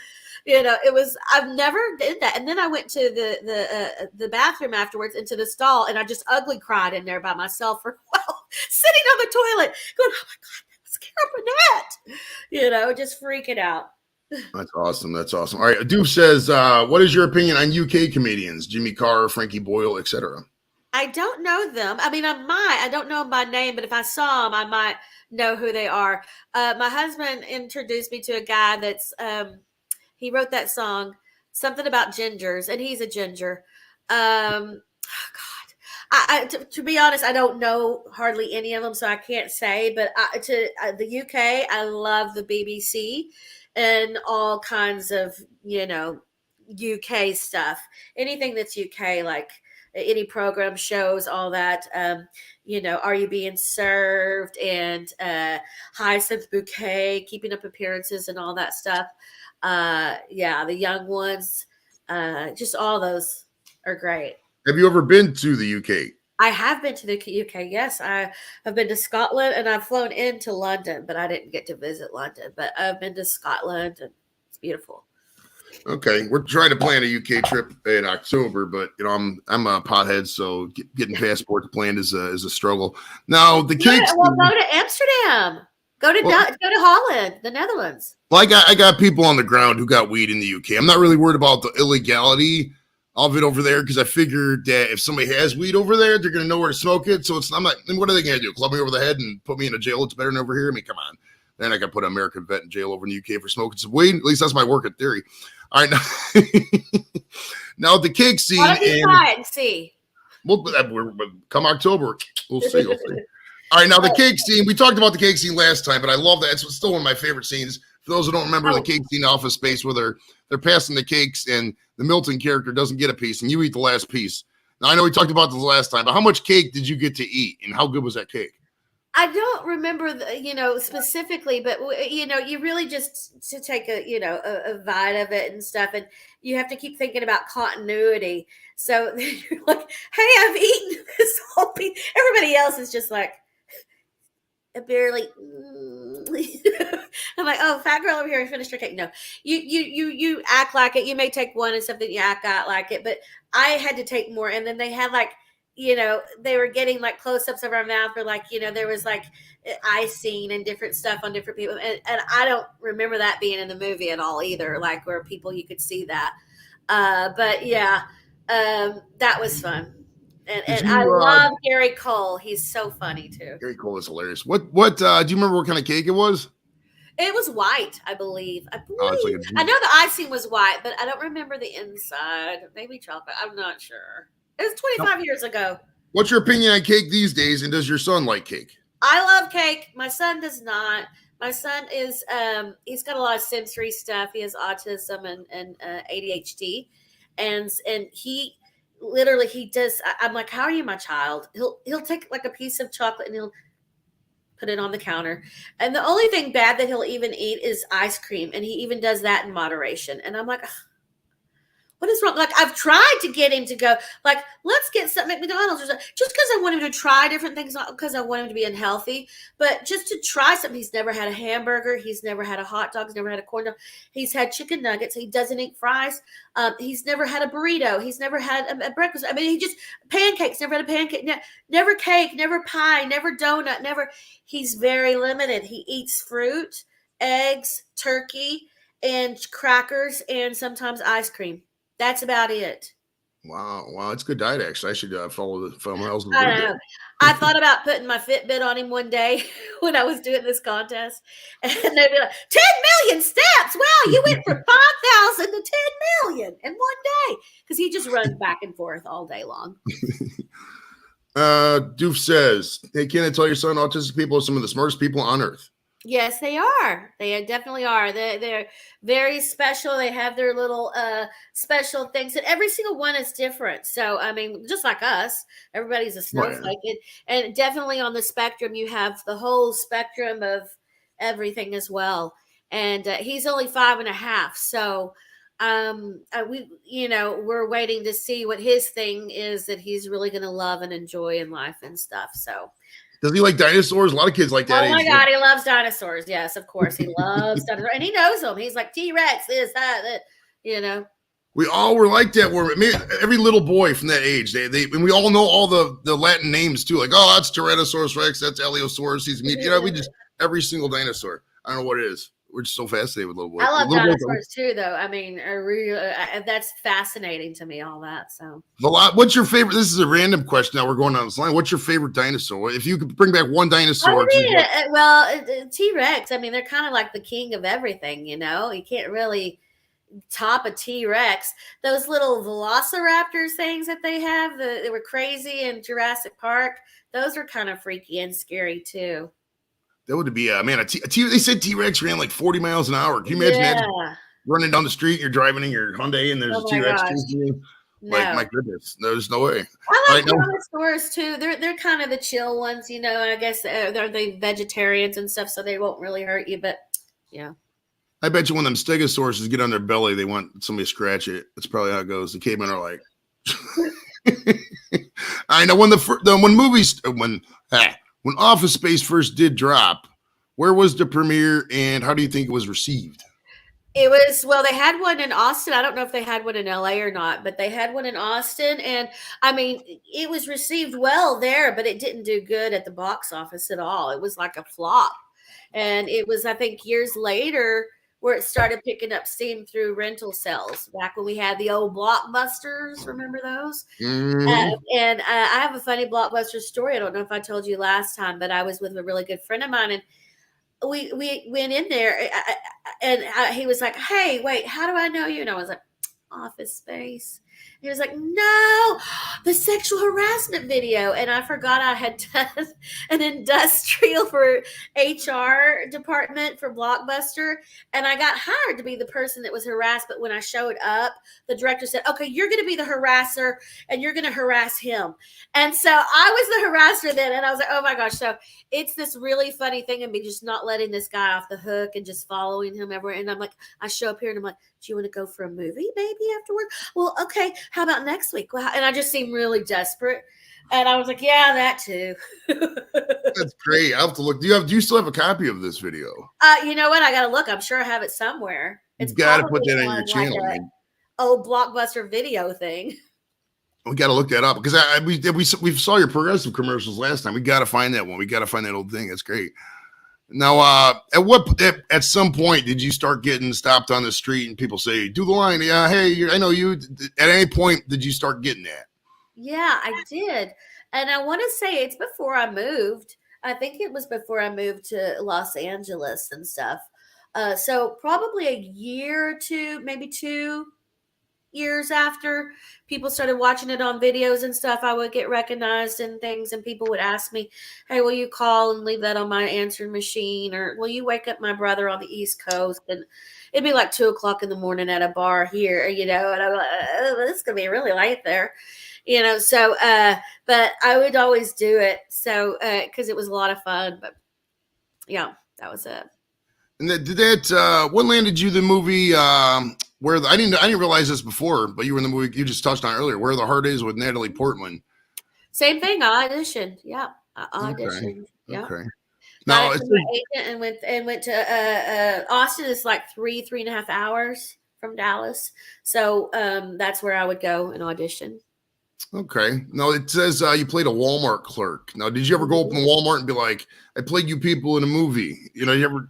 It was, I've never did that. And then I went to the bathroom afterwards into the stall, and I just ugly cried in there by myself for a while, sitting on the toilet, going, oh my God, that was Carol Burnett. Just freaking out. That's awesome. That's awesome. All right. Doof says, what is your opinion on UK comedians, Jimmy Carr, Frankie Boyle, etc.? I don't know them. I mean, I don't know them by name, but if I saw them, I might know who they are. My husband introduced me to a guy that's, he wrote that song, something about gingers, and he's a ginger. Oh God. To be honest, I don't know hardly any of them, so I can't say. But the UK, I love the BBC and all kinds of UK stuff. Anything that's UK, like any program, shows, all that. Are You Being Served, and Hyacinth Bouquet, Keeping Up Appearances, and all that stuff. The Young Ones, just all those are great. Have you ever been to the UK? I have been to the UK. Yes, I have been to Scotland, and I've flown into London, but I didn't get to visit London. But I've been to Scotland, and it's beautiful. Okay, we're trying to plan a UK trip in October, but I'm a pothead, so getting passports planned is a struggle. Now the cakes. Well, go to Amsterdam. Go to Holland, the Netherlands. Well, I got people on the ground who got weed in the UK. I'm not really worried about the illegality of it over there, because I figured that if somebody has weed over there, they're going to know where to smoke it. So I'm not. Then what are they going to do? Club me over the head and put me in a jail? It's better than over here. I mean, come on. Then I got to put an American vet in jail over in the UK for smoking some weed. At least that's my working theory. All right, now the cake scene. Why don't you try it and see? Well, come October, we'll see. All right, now the cake scene. We talked about the cake scene last time, but I love that. It's still one of my favorite scenes. For those who don't remember, the cake scene, Office Space, where they're passing the cakes and the Milton character doesn't get a piece, and you eat the last piece. Now I know we talked about this last time, but how much cake did you get to eat, and how good was that cake? I don't remember, specifically, but you really just to take a bite of it and stuff, and you have to keep thinking about continuity. So you're like, "Hey, I've eaten this whole piece." Everybody else is just like, barely. I'm like, "Oh, fat girl over here, finished her cake." No, you act like it. You may take one and something you act out like it, but I had to take more, and then they had like. They were getting like close-ups of our mouth, or like, there was like icing and different stuff on different people. And I don't remember that being in the movie at all either, like where you could see that. But yeah, that was fun. And I love Gary Cole. He's so funny too. Gary Cole is hilarious. What do you remember what kind of cake it was? It was white, I believe. I know the icing was white, but I don't remember the inside. Maybe chocolate. I'm not sure. It was 25 years ago. What's your opinion on cake these days, and does your son like cake? I love cake. My son does not. My son is, he's got a lot of sensory stuff. He has autism and ADHD. And he does. I'm like, how are you, my child? He'll take like a piece of chocolate and he'll put it on the counter. And the only thing bad that he'll even eat is ice cream. And he even does that in moderation. And I'm like, what is wrong? Like, I've tried to get him to go, like, let's get something at McDonald's or something, just because I want him to try different things, not because I want him to be unhealthy, but just to try something. He's never had a hamburger. He's never had a hot dog. He's never had a corn dog. He's had chicken nuggets. He doesn't eat fries. He's never had a burrito. He's never had a breakfast. I mean, pancakes, never had a pancake, never cake, never pie, never donut, never. He's very limited. He eats fruit, eggs, turkey, and crackers, and sometimes ice cream. That's about it. Wow, it's a good diet, actually. I should follow my husband. I know. I thought about putting my Fitbit on him one day when I was doing this contest, and they'd be like, 10 million steps. Wow, you went from 5,000 to 10 million in one day, because he just runs back and forth all day long. Doof says, hey, can I tell your son autistic people are some of the smartest people on earth? Yes, they are. They definitely are. They're very special. They have their little special things, and every single one is different. So, I mean, just like us, everybody's a snowflake. Right. And definitely on the spectrum, you have the whole spectrum of everything as well. And he's only 5.5. So, we're waiting to see what his thing is that he's really going to love and enjoy in life and stuff. So, does he like dinosaurs? A lot of kids like that oh my age. God, he loves dinosaurs. Yes, of course, he loves dinosaurs, and he knows them. He's like T-Rex, this, that. We all were like that. Where every little boy from that age, they and we all know all the Latin names too. Like, oh, that's Tyrannosaurus Rex, that's Allosaurus. We just every single dinosaur. I don't know what it is. We're just so fascinated with little boys. I love little dinosaurs too, though. I mean, that's fascinating to me. All that. So, what's your favorite? This is a random question. Now we're going on this line. What's your favorite dinosaur? If you could bring back one dinosaur, T-Rex. I mean, they're kind of like the king of everything. You can't really top a T-Rex. Those little velociraptors things that they have, they were crazy in Jurassic Park. Those are kind of freaky and scary too. That would be they said T-Rex ran like 40 miles an hour. Can you imagine that? Running down the street, you're driving in your Hyundai, and there's a T-Rex chasing you. No. Like, my goodness, there's no way. I like dinosaurs too. They're kind of the chill ones, I guess they're vegetarians and stuff, so they won't really hurt you. But yeah, I bet you when them stegosaurus get on their belly, they want somebody to scratch it. That's probably how it goes. The cavemen are like, I know when when Office Space first did drop, where was the premiere and how do you think it was received? It was, they had one in Austin. I don't know if they had one in LA or not, but they had one in Austin. And I mean, it was received well there, but it didn't do good at the box office at all. It was like a flop. And it was, I think, years later where it started picking up steam through rental sales back when we had the old Blockbusters. Remember those? Mm-hmm. And I have a funny Blockbuster story. I don't know if I told you last time, but I was with a really good friend of mine, and we went in there, and he was like, "Hey, wait, how do I know you?" And I was like, "Office Space." He was like, "No, the sexual harassment video." And I forgot I had done an industrial for HR department for Blockbuster. And I got hired to be the person that was harassed. But when I showed up, the director said, "Okay, you're going to be the harasser and you're going to harass him." And so I was the harasser then. And I was like, oh my gosh. So it's this really funny thing of me just not letting this guy off the hook and just following him everywhere. And I'm like, I show up here and I'm like, "Do you want to go for a movie maybe afterward?" "Well, okay. How about next week?" And I just seemed really desperate. And I was like, "Yeah, that too." That's great. I'll have to look. Do you still have a copy of this video? You know what? I got to look. I'm sure I have it somewhere. It's got to put that on your channel. Like old Blockbuster video thing. We got to look that up because we saw your progressive commercials last time. We got to find that one. We got to find that old thing. That's great. Now, at some point did you start getting stopped on the street and people say, "Do the line"? Yeah, hey, I know you. At any point did you start getting that? Yeah, I did, and I want to say it's before I moved. I think it was before I moved to Los Angeles and stuff. So probably a year or two, maybe 2 years after people started watching it on videos and stuff, I would get recognized and things, and people would ask me, "Hey, will you call and leave that on my answering machine, or will you wake up my brother on the East Coast?" And it'd be like 2:00 in the morning at a bar here, and I'm like, "Oh, it's gonna be really late there," So, but I would always do it, so because it was a lot of fun. But yeah, that was it. And what landed you the movie? Where I didn't realize this before, but you were in the movie you just touched on earlier. Where the Heart Is with Natalie Portman. Same thing. I auditioned. Yeah, I auditioned. Okay. Yeah. Okay. Now my agent and went to Austin. Is like 3.5 hours from Dallas, so that's where I would go and audition. Okay. Now it says you played a Walmart clerk. Now, did you ever go up in Walmart and be like, "I played you people in a movie"? You ever?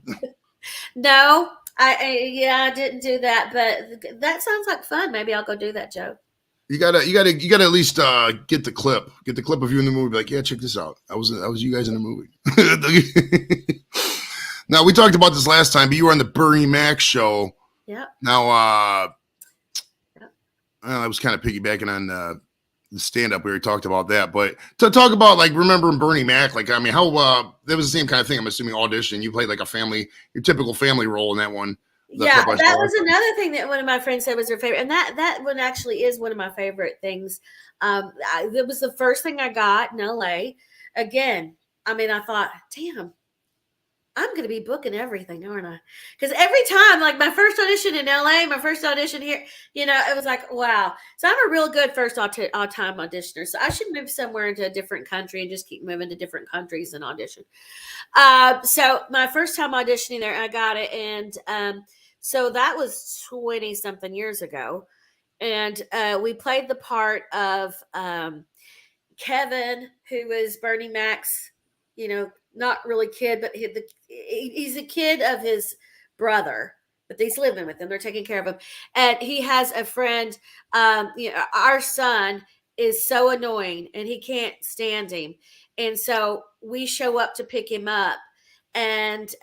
No, I didn't do that, but that sounds like fun. Maybe I'll go do that, Joe. You gotta at least get the clip of you in the movie. Be like, "Yeah, check this out. I was you guys in the movie." Now we talked about this last time, but you were on the Bernie Mac show. Yeah. Now, I was kind of piggybacking on the stand-up where we talked about that, but to talk about like remembering Bernie Mac, like I mean, how that was the same kind of thing. I'm assuming audition. You played like your typical family role in that one. Yeah, that was another thing that one of my friends said was her favorite, and that one actually is one of my favorite things. It was the first thing I got in LA. Again, I mean, I thought, damn, I'm going to be booking everything, aren't I? Because every time, like my first audition in LA, my first audition here, it was like, wow. So I'm a real good first time auditioner. So I should move somewhere into a different country and just keep moving to different countries and audition. So my first time auditioning there, I got it. And so that was 20 something years ago. And we played the part of Kevin, who was Bernie Mac's, not really kid, but he's a kid of his brother, but he's living with him. They're taking care of him. And he has a friend. Our son is so annoying and he can't stand him. And so we show up to pick him up. And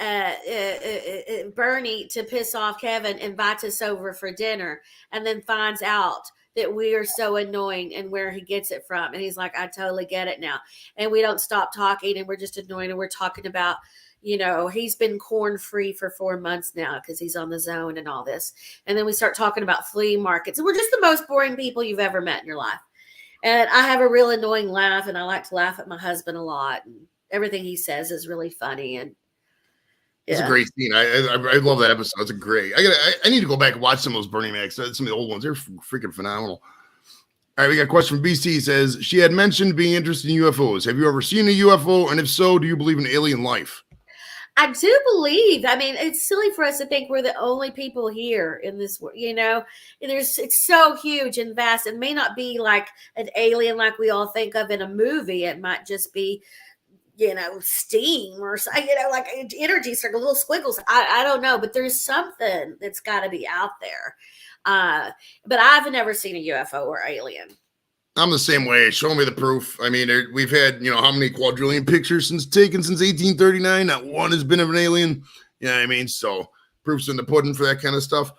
Bernie, to piss off Kevin, invites us over for dinner and then finds out that we are so annoying and where he gets it from. And he's like, I totally get it now. And we don't stop talking and we're just annoying. And we're talking about, he's been corn free for 4 months now because he's on the zone and all this. And then we start talking about flea markets. And we're just the most boring people you've ever met in your life. And I have a real annoying laugh and I like to laugh at my husband a lot. And everything he says is really funny. And it's a great scene. I love that episode. It's a great. I need to go back and watch some of those Bernie Macs. Some of the old ones. They're freaking phenomenal. All right, we got a question from BC. Says she had mentioned being interested in UFOs. Have you ever seen a UFO? And if so, do you believe in alien life? I do believe. I mean, it's silly for us to think we're the only people here in this world. It's so huge and vast. It may not be like an alien like we all think of in a movie. It might just be steam or, like energy circles, little squiggles. I don't know, but there's something that's got to be out there. But I've never seen a UFO or alien. I'm the same way. Show me the proof. I mean, we've had, how many quadrillion pictures taken since 1839? Not one has been of an alien. You know what I mean? So proof's in the pudding for that kind of stuff.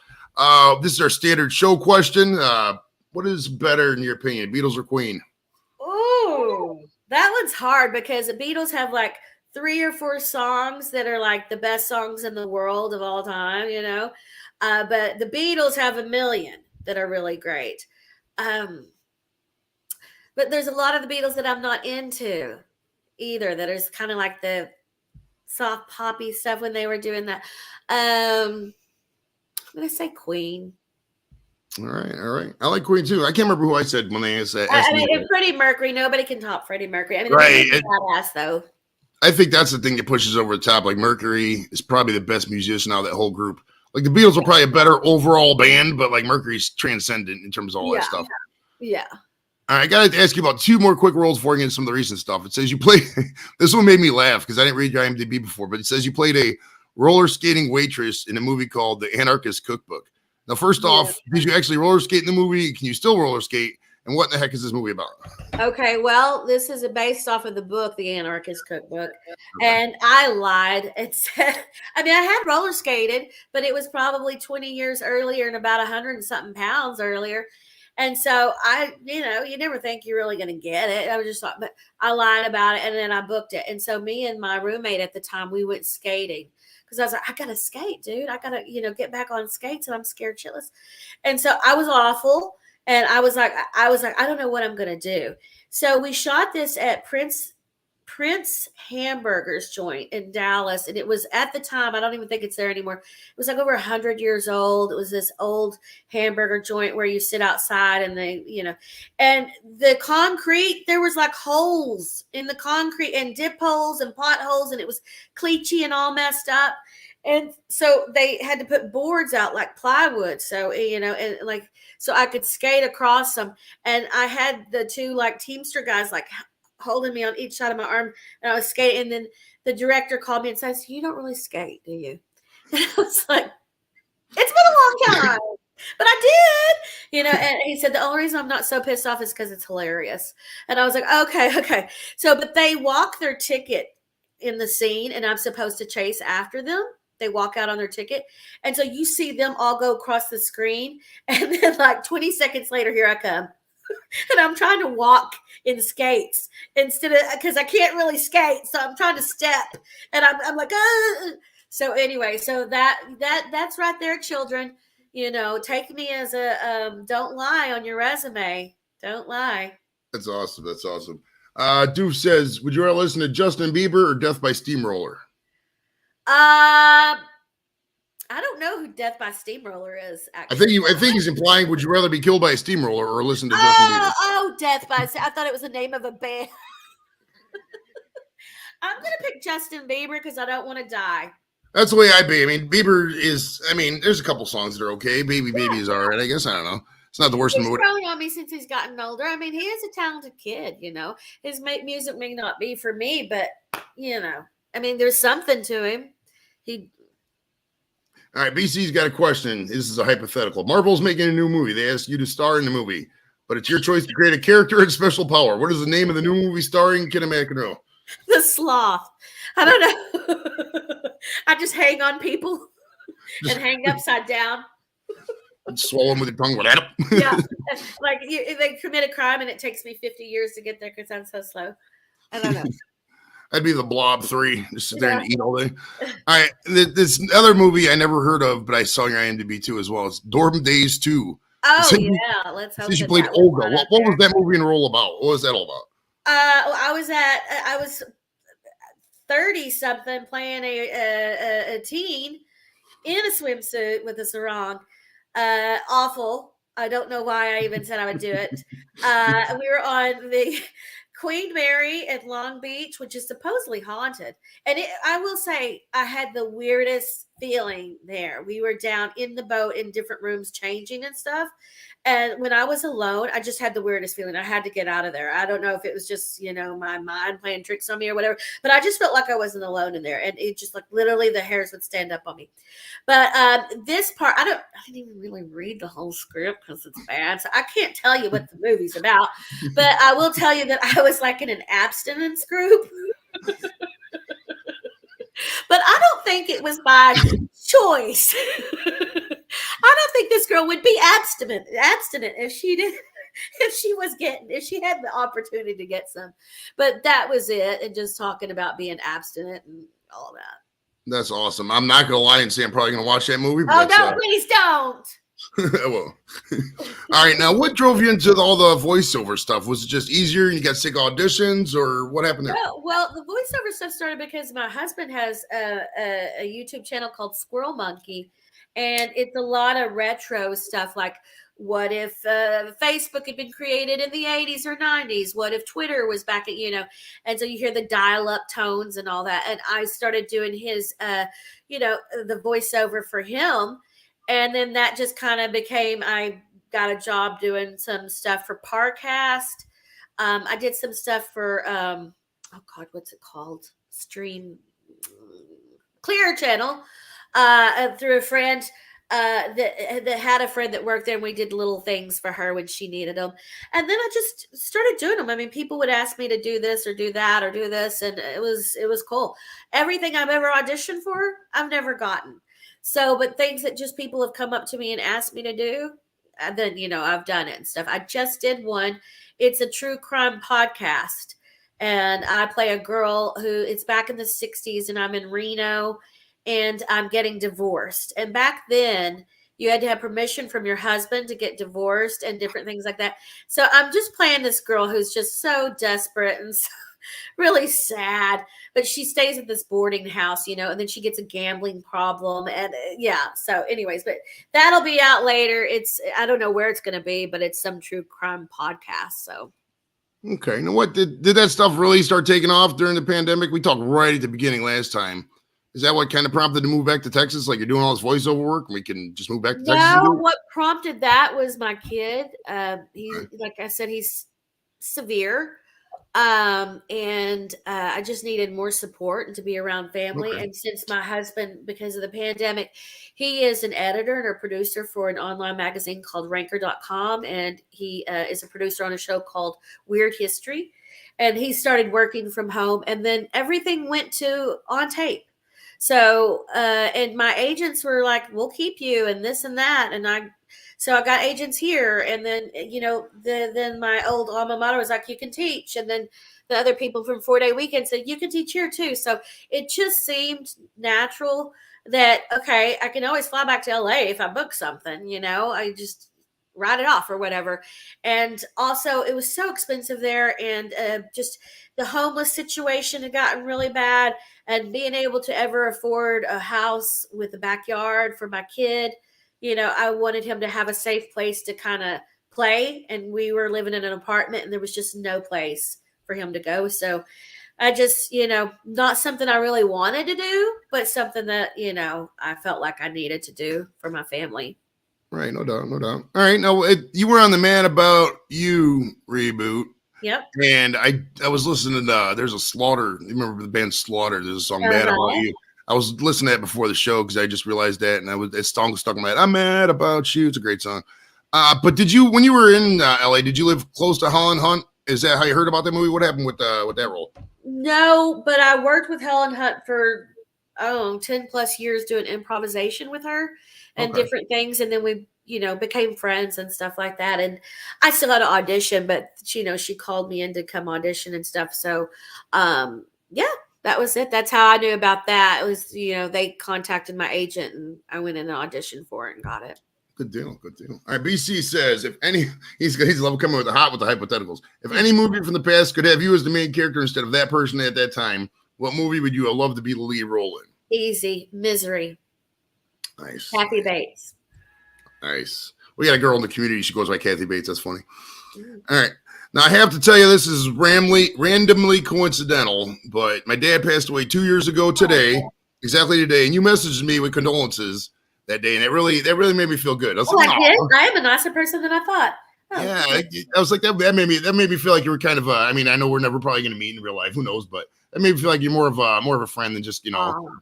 This is our standard show question. What is better in your opinion, Beatles or Queen? Oh, that one's hard because the Beatles have like 3 or 4 songs that are like the best songs in the world of all time, but the Beatles have a million that are really great. But there's a lot of the Beatles that I'm not into either, that is kind of like the soft poppy stuff when they were doing that. I'm going to say Queen. All right. I like Queen too. I can't remember who I said when they asked me. Freddie Mercury. Nobody can top Freddie Mercury. I mean, right. Badass though. I think that's the thing that pushes over the top. Like Mercury is probably the best musician out of that whole group. Like the Beatles are probably a better overall band, but like Mercury's transcendent in terms of all that stuff. Yeah. All right, I got to ask you about 2 more quick rolls before I get into some of the recent stuff. It says you play. This one made me laugh because I didn't read your IMDb before, but it says you played a roller skating waitress in a movie called The Anarchist Cookbook. Now, first off, did you actually roller skate in the movie? Can you still roller skate? And what the heck is this movie about? Okay, well, this is based off of the book, The Anarchist Cookbook. Okay. And I lied. It said, I had roller skated, but it was probably 20 years earlier and about 100 and something pounds earlier. And so you never think you're really going to get it. I was just like, but I lied about it and then I booked it. And so me and my roommate at the time, we went skating. Because I was like, I got to skate, dude. I got to, get back on skates and I'm scared shitless. And so I was awful. And I was like, I don't know what I'm going to do. So we shot this at Prince Hamburger's joint in Dallas. And it was at the time, I don't even think it's there anymore. It was like over 100 years old. It was this old hamburger joint where you sit outside and and the concrete, there was like holes in the concrete and dip holes and potholes. And it was cleachy and all messed up. And so they had to put boards out like plywood. So, and like, so I could skate across them. And I had the 2 like Teamster guys, like holding me on each side of my arm. And I was skating. And then the director called me and said, you don't really skate, do you? And I was like, it's been a long time, but I did, and he said, the only reason I'm not so pissed off is because it's hilarious. And I was like, okay. So, but they walk their ticket in the scene and I'm supposed to chase after them. They walk out on their ticket. And so you see them all go across the screen. And then like 20 seconds later, here I come. And I'm trying to walk in skates instead of, because I can't really skate. So I'm trying to step and I'm like, So anyway, so that's right there, children. Take me as a, don't lie on your resume. Don't lie. That's awesome. Doof says, would you rather listen to Justin Bieber or Death by Steamroller? I don't know who Death by Steamroller is. Actually, I think he's implying, would you rather be killed by a steamroller or listen to Justin Bieber? oh, Death by. I thought it was the name of a band. I'm gonna pick Justin Bieber because I don't want to die. That's the way I'd be. I mean, Bieber is. I mean, there's a couple songs that are okay. Baby is all right. I guess I don't know. It's not the worst in the He's movie. growing on me since he's gotten older. I mean, he is a talented kid. His music may not be for me, but I mean, there's something to him. All right, BC's got a question. This is a hypothetical. Marvel's making a new movie. They ask you to star in the movie, but it's your choice to create a character and special power. What is the name of the new movie starring Kinna McInroe? The Sloth. I don't know. I just hang on people and hang upside down. Swallow them with your tongue. Yeah, like they commit a crime and it takes me 50 years to get there because I'm so slow. I don't know. I'd be the Blob 3. Just sit there and eat all day. All right, this other movie I never heard of, but I saw your IMDb too as well. It's Dorm Days 2. Oh yeah, let's hope. She played Olga. What was that movie and role about? What was that all about? I was 30 something playing a teen in a swimsuit with a sarong. Awful. I don't know why I even said I would do it. We were on the Queen Mary at Long Beach, which is supposedly haunted. And I will say I had the weirdest feeling there. We were down in the boat in different rooms changing and stuff. And when I was alone, I just had the weirdest feeling. I had to get out of there. I don't know if it was just, my mind playing tricks on me or whatever, but I just felt like I wasn't alone in there. And it just like literally the hairs would stand up on me. But this part, I didn't even really read the whole script because it's bad. So I can't tell you what the movie's about, but I will tell you that I was like in an abstinence group. But I don't think it was by choice. I don't think this girl would be abstinent if she had the opportunity to get some. But that was it, and just talking about being abstinent and all that. That's awesome. I'm not gonna lie and say I'm probably gonna watch that movie. Oh no, please don't. Well, all right. Now, what drove you into all the voiceover stuff? Was it just easier and you got sick auditions, or what happened there? Well, the voiceover stuff started because my husband has a YouTube channel called Squirrel Monkey, and it's a lot of retro stuff. Like, what if Facebook had been created in the 80s or 90s? What if Twitter was back at And so you hear the dial-up tones and all that. And I started doing his, the voiceover for him. And then that just kind of became, I got a job doing some stuff for Parcast. I did some stuff for, what's it called? Clear Channel through a friend that had a friend that worked there, and we did little things for her when she needed them. And then I just started doing them. I mean, people would ask me to do this or do that or do this, and it was cool. Everything I've ever auditioned for, I've never gotten. So, but things that just people have come up to me and asked me to do, and then, I've done it and stuff. I just did one. It's a true crime podcast. And I play a girl it's back in the 60s, and I'm in Reno, and I'm getting divorced. And back then, you had to have permission from your husband to get divorced and different things like that. So I'm just playing this girl who's just so desperate and so really sad, but she stays at this boarding house, and then she gets a gambling problem. And so anyways, but that'll be out later. I don't know where it's going to be, but it's some true crime podcast. So. Okay. Now what did that stuff really start taking off during the pandemic? We talked right at the beginning last time. Is that what kind of prompted to move back to Texas? Like, you're doing all this voiceover work and we can just move back to Texas? No, what prompted that was my kid. Like I said, he's severe. And I just needed more support and to be around family. Okay. And since my husband, because of the pandemic, he is an editor and a producer for an online magazine called Ranker.com. And he is a producer on a show called Weird History. And he started working from home, and then everything went on tape. So, and my agents were like, we'll keep you and this and that. And so I got agents here. And then, then my old alma mater was like, you can teach. And then the other people from 4-Day Weekend said, you can teach here too. So it just seemed natural that, okay, I can always fly back to LA if I book something, write it off or whatever. And also, it was so expensive there, and just the homeless situation had gotten really bad, and being able to ever afford a house with a backyard for my kid, I wanted him to have a safe place to kind of play, and we were living in an apartment, and there was just no place for him to go. So I just, not something I really wanted to do, but something that, I felt like I needed to do for my family. Right, no doubt, no doubt. All right, now you were on the Man About You reboot. Yep. And I was listening to there's a Slaughter. You remember the band Slaughter? There's a song "Mad About You." I was listening to that before the show because I just realized that, and that song stuck in my head. I'm mad about you. It's a great song. But when you were in LA, did you live close to Helen Hunt? Is that how you heard about that movie? What happened with that role? No, but I worked with Helen Hunt for 10 plus years doing improvisation with her and different things, and then we became friends and stuff like that. And I still had to audition, but she called me in to come audition and stuff. So yeah, that was it. That's how I knew about that. It was, they contacted my agent, and I went in and auditioned for it and got it. Good deal. Good deal. All right. BC says, if any, he's love coming with the hypotheticals. If any movie from the past could have you as the main character instead of that person at that time, what movie would you love to be the lead role in? Easy. Misery. Nice. Kathy Bates. Nice. We got a girl in the community. She goes by Kathy Bates. That's funny. All right. Now, I have to tell you, this is randomly coincidental, but my dad passed away 2 years ago today, exactly today, and you messaged me with condolences that day, and that really made me feel good. I was like, I did. I am a nicer person than I thought. Oh, yeah, I was like that made me feel like you were kind of I mean, I know we're never probably going to meet in real life. Who knows? But that made me feel like you're more of a friend than just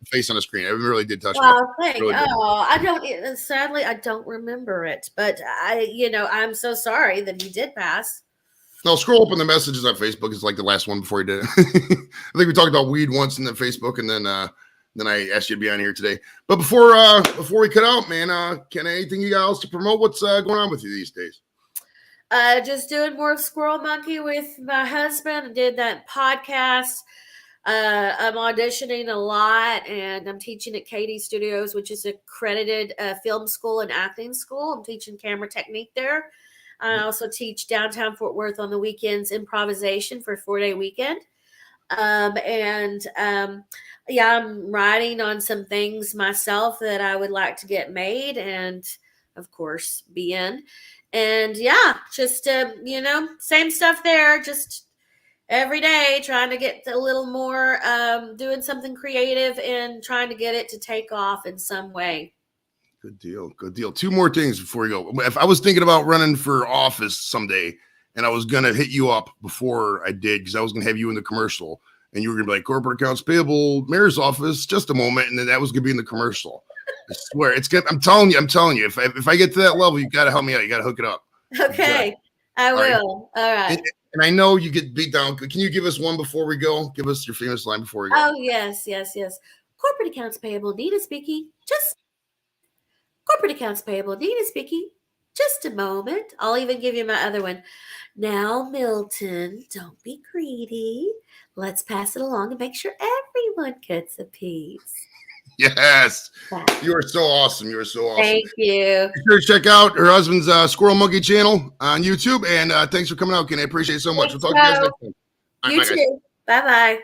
face on a screen. It really did touch me. Thank you. I don't. Sadly, I don't remember it, but I'm so sorry that he did pass. No, scroll up in the messages on Facebook. It's like the last one before he did it. I think we talked about weed once in the Facebook, and then I asked you to be on here today. But before we cut out, man, Ken, anything you got else to promote? What's going on with you these days? Just doing more Squirrel Monkey with my husband. I did that podcast. I'm auditioning a lot, and I'm teaching at Katie Studios, which is accredited film school and acting school. I'm teaching camera technique there. I also teach downtown Fort Worth on the weekends, improvisation for a 4-day weekend. Yeah, I'm writing on some things myself that I would like to get made and, of course, be in. And yeah, just, same stuff there, just every day trying to get a little more, doing something creative and trying to get it to take off in some way. Good deal. Good deal. 2 more things before we go. If I was thinking about running for office someday and I was going to hit you up before I did, because I was going to have you in the commercial and you were going to be like, corporate accounts payable, mayor's office, just a moment. And then that was going to be in the commercial. I swear it's good. I'm telling you, if I get to that level, you got to help me out. You got to hook it up. Okay. I will. All right. And I know you get beat down. Can you give us one before we go? Give us your famous line before we go. Oh, yes. Corporate accounts payable, Nina speaking. Corporate accounts payable, Nina speaking. Just a moment. I'll even give you my other one. Now, Milton, don't be greedy. Let's pass it along and make sure everyone gets a piece. Yes. You are so awesome. You are so awesome. Thank you. Be sure to check out her husband's Squirrel Monkey channel on YouTube. And thanks for coming out, Ken. I appreciate it so much. We'll talk to you guys next time. You too. Bye-bye.